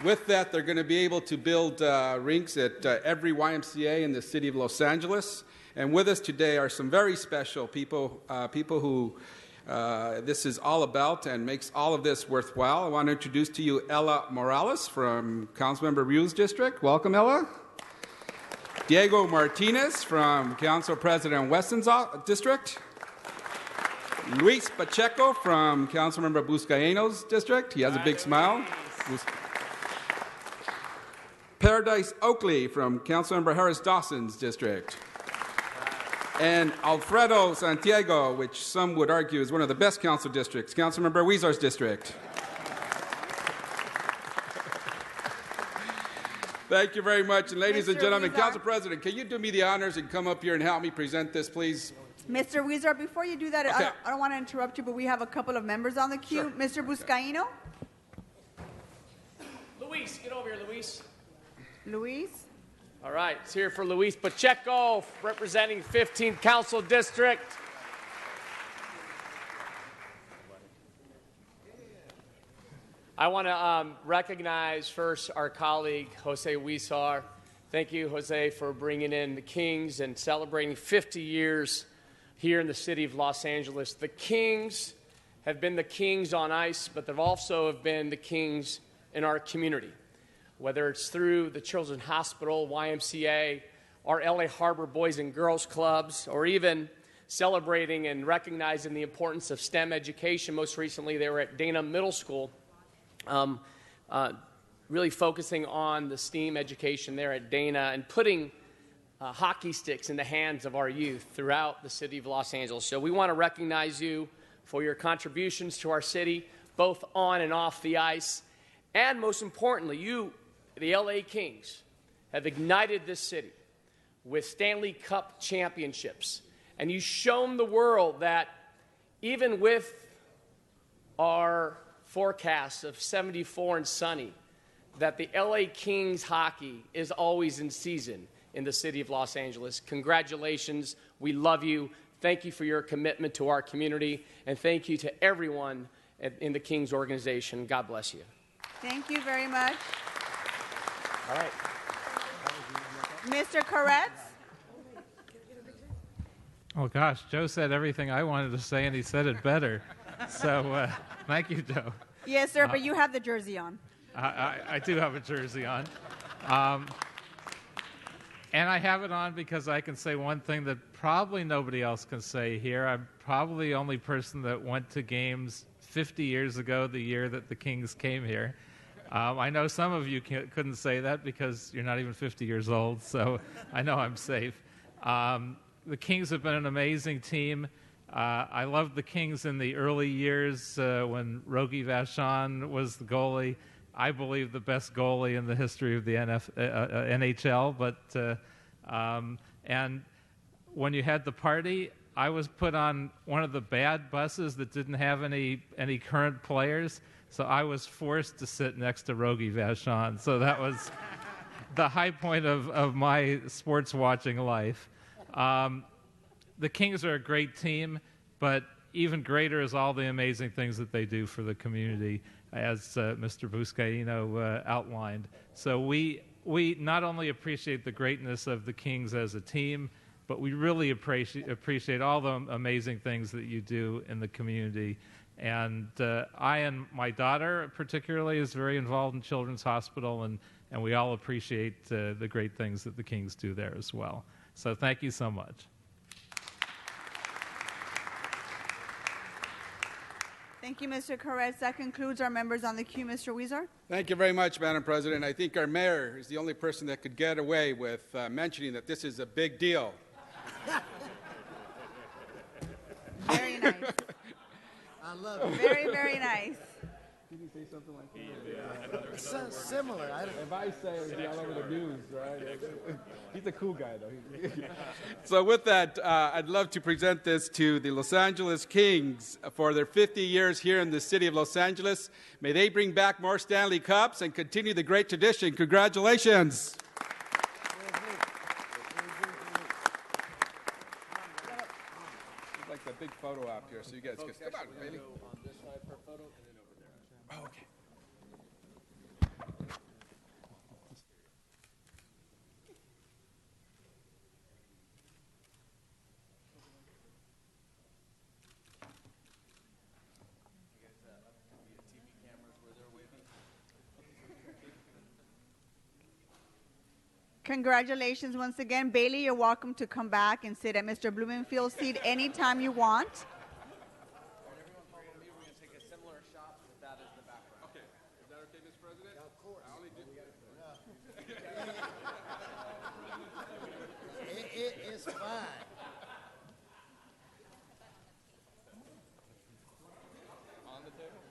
With that, they're going to be able to build rinks at every YMCA in the city of Los Angeles. And with us today are some very special people, people who this is all about and makes all of this worthwhile. I want to introduce to you Ella Morales from Councilmember Riu's district. Welcome, Ella. Diego Martinez from Council President Weston's district. Luis Pacheco from Councilmember Buscaino's district. He has a big smile. Paradise Oakley from Councilmember Harris Dawson's district. And Alfredo Santiago, which some would argue is one of the best council districts, Councilmember Huizar's district. Thank you very much. And ladies and gentlemen, Council President, can you do me the honors and come up here and help me present this, please? Mr. Huizar, before you do that, okay. I don't want to interrupt you, but we have a couple of members on the queue. Sure. Mr. Buscaino? Luis, get over here, Luis. Luis? All right, it's here for Luis Pacheco, representing 15th Council District. I want to recognize first our colleague, Jose Huizar, Thank you, Jose, for bringing in the Kings and celebrating 50 years here in the city of Los Angeles. The Kings have been the Kings on ice, but they've also have been the Kings in our community, whether it's through the Children's Hospital, YMCA, our LA Harbor Boys and Girls Clubs, or even celebrating and recognizing the importance of STEM education. Most recently, they were at Dana Middle School, really focusing on the STEAM education there at Dana and putting hockey sticks in the hands of our youth throughout the city of Los Angeles. So we want to recognize you for your contributions to our city, both on and off the ice. And most importantly, you, the LA Kings, have ignited this city with Stanley Cup championships. And you've shown the world that even with our forecasts of 74 and sunny, that the LA Kings hockey is always in season in the city of Los Angeles. Congratulations. We love you. Thank you for your commitment to our community. And thank you to everyone in the Kings organization. God bless you. Thank you very much. All right. Mr. Koretz? Oh, gosh, Joe said everything I wanted to say, and he said it better. So thank you, Joe. Yes, sir, but you have the jersey on. I do have a jersey on. And I have it on because I can say one thing that probably nobody else can say here. I'm probably the only person that went to games 50 years ago, the year that the Kings came here. I know some of you couldn't say that because you're not even 50 years old, so I know I'm safe. The Kings have been an amazing team. I loved the Kings in the early years when Rogie Vachon was the goalie. I believe the best goalie in the history of the NHL. And when you had the party, I was put on one of the bad buses that didn't have any current players, so I was forced to sit next to Rogie Vachon. So that was the high point of my sports watching life. The Kings are a great team, but even greater is all the amazing things that they do for the community, as Mr. Buscaino outlined. So we not only appreciate the greatness of the Kings as a team, but we really appreciate all the amazing things that you do in the community. And I and my daughter particularly is very involved in Children's Hospital, and we all appreciate the great things that the Kings do there as well. So thank you so much. Thank you, Mr. Koretz. That concludes our members on the queue. Mr. Weezer? Thank you very much, Madam President. I think our mayor is the only person that could get away with mentioning that this is a big deal. Very nice. I love it. Very, very nice. Did you say something like that? Yeah. Similar. If I say it, it's all over the news, right? He's a cool guy, though. So with that, I'd love to present this to the Los Angeles Kings for their 50 years here in the city of Los Angeles. May they bring back more Stanley Cups and continue the great tradition. Congratulations. It's like the big photo op here, so you guys can come on, Bailey. Oh, okay. Congratulations once again. Bailey, you're welcome to come back and sit at Mr. Blumenfield's seat anytime you want. It's fine. On the table?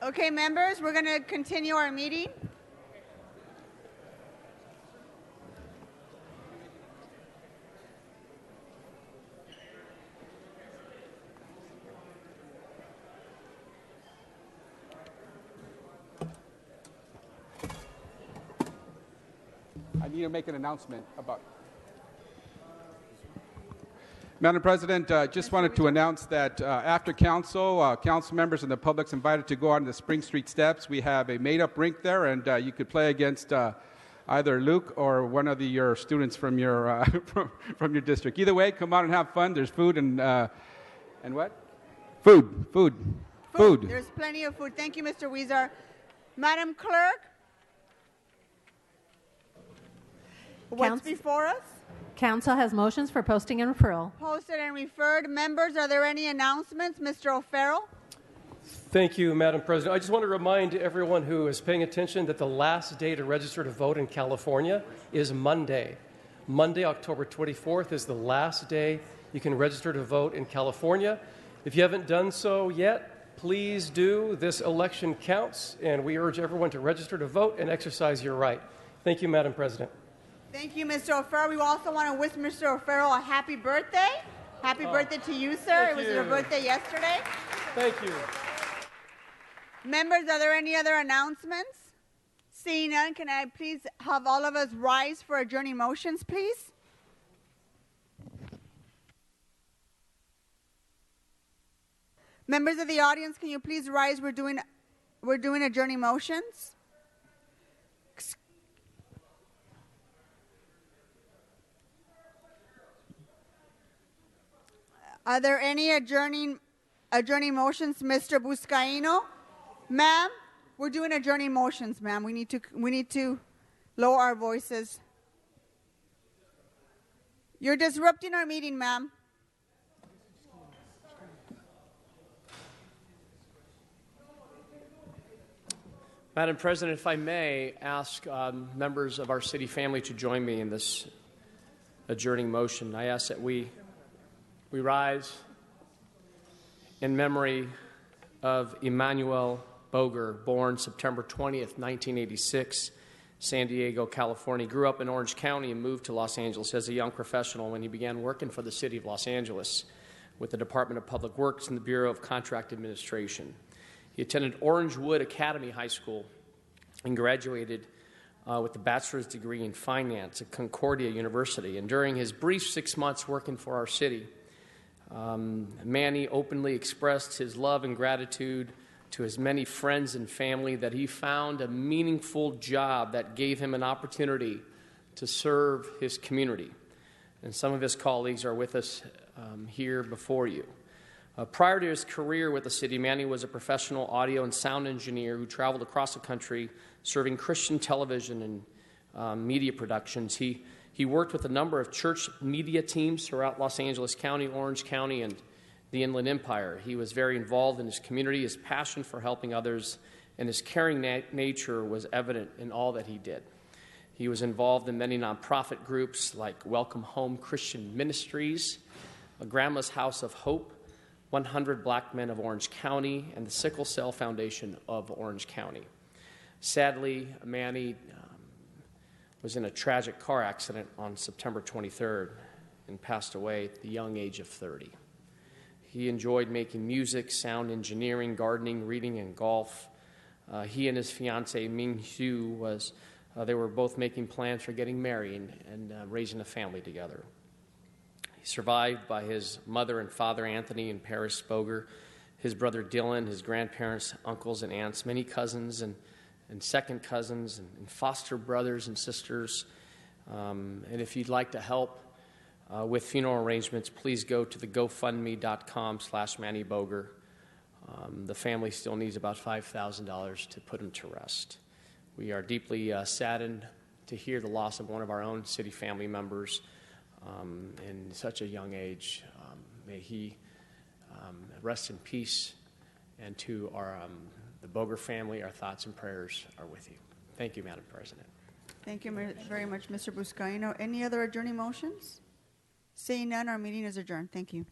Okay, members, we're going to continue our meeting. I need to make an announcement about. Madam President, just wanted to announce that after council, council members and the public's invited to go on the Spring Street steps. We have a made-up rink there, and you could play against either Luke or one of your students from your from your district. Either way, come out and have fun. There's food and what? Food. There's plenty of food. Thank you, Mr. Weezer. Madam Clerk, what's before us? Council has motions for posting and referral. Posted and referred. Members, are there any announcements? Mr. O'Farrell? Thank you, Madam President. I just want to remind everyone who is paying attention that the last day to register to vote in California is Monday. Monday, October 24th is the last day you can register to vote in California. If you haven't done so yet, please do. This election counts, and we urge everyone to register to vote and exercise your right. Thank you, Madam President. Thank you, Mr. O'Farrell. We also want to wish Mr. O'Farrell a happy birthday. Happy birthday to you, sir. It was your birthday yesterday. Thank you. Members, are there any other announcements? Seeing none, can I please have all of us rise for adjourning motions, please? Members of the audience, can you please rise? We're doing adjourning motions. Are there any adjourning motions, Mr. Buscaino? Ma'am, we're doing adjourning motions, ma'am. We need to lower our voices. You're disrupting our meeting, ma'am. Madam President, if I may ask members of our city family to join me in this adjourning motion, I ask that we rise in memory of Emmanuel Boger, born September 20th, 1986, San Diego, California. He grew up in Orange County and moved to Los Angeles as a young professional when he began working for the city of Los Angeles with the Department of Public Works and the Bureau of Contract Administration. He attended Orangewood Academy High School and graduated with a bachelor's degree in finance at Concordia University. And during his brief 6 months working for our city, Manny openly expressed his love and gratitude to his many friends and family that he found a meaningful job that gave him an opportunity to serve his community. And some of his colleagues are with us here before you. Prior to his career with the city, Manny was a professional audio and sound engineer who traveled across the country serving Christian television and media productions. He worked with a number of church media teams throughout Los Angeles County, Orange County, and the Inland Empire. He was very involved in his community. His passion for helping others and his caring nature was evident in all that he did. He was involved in many nonprofit groups like Welcome Home Christian Ministries, Grandma's House of Hope, 100 Black Men of Orange County, and the Sickle Cell Foundation of Orange County. Sadly, Manny was in a tragic car accident on September 23rd and passed away at the young age of 30. He enjoyed making music, sound engineering, gardening, reading, and golf. He and his fiancée, Ming Hsu, they were both making plans for getting married and raising a family together. He's survived by his mother and father, Anthony and Paris Boger, his brother Dylan, his grandparents, uncles and aunts, many cousins and second cousins and foster brothers and sisters. And if you'd like to help with funeral arrangements, please go to the GoFundMe.com/Manny Boger. The family still needs about $5,000 to put him to rest. We are deeply saddened to hear the loss of one of our own city family members in such a young age. May he rest in peace, and to the Boger family, our thoughts and prayers are with you. Thank you, Madam President. Thank you very much, Mr. Buscaino. Any other adjourning motions? Seeing none, our meeting is adjourned. Thank you.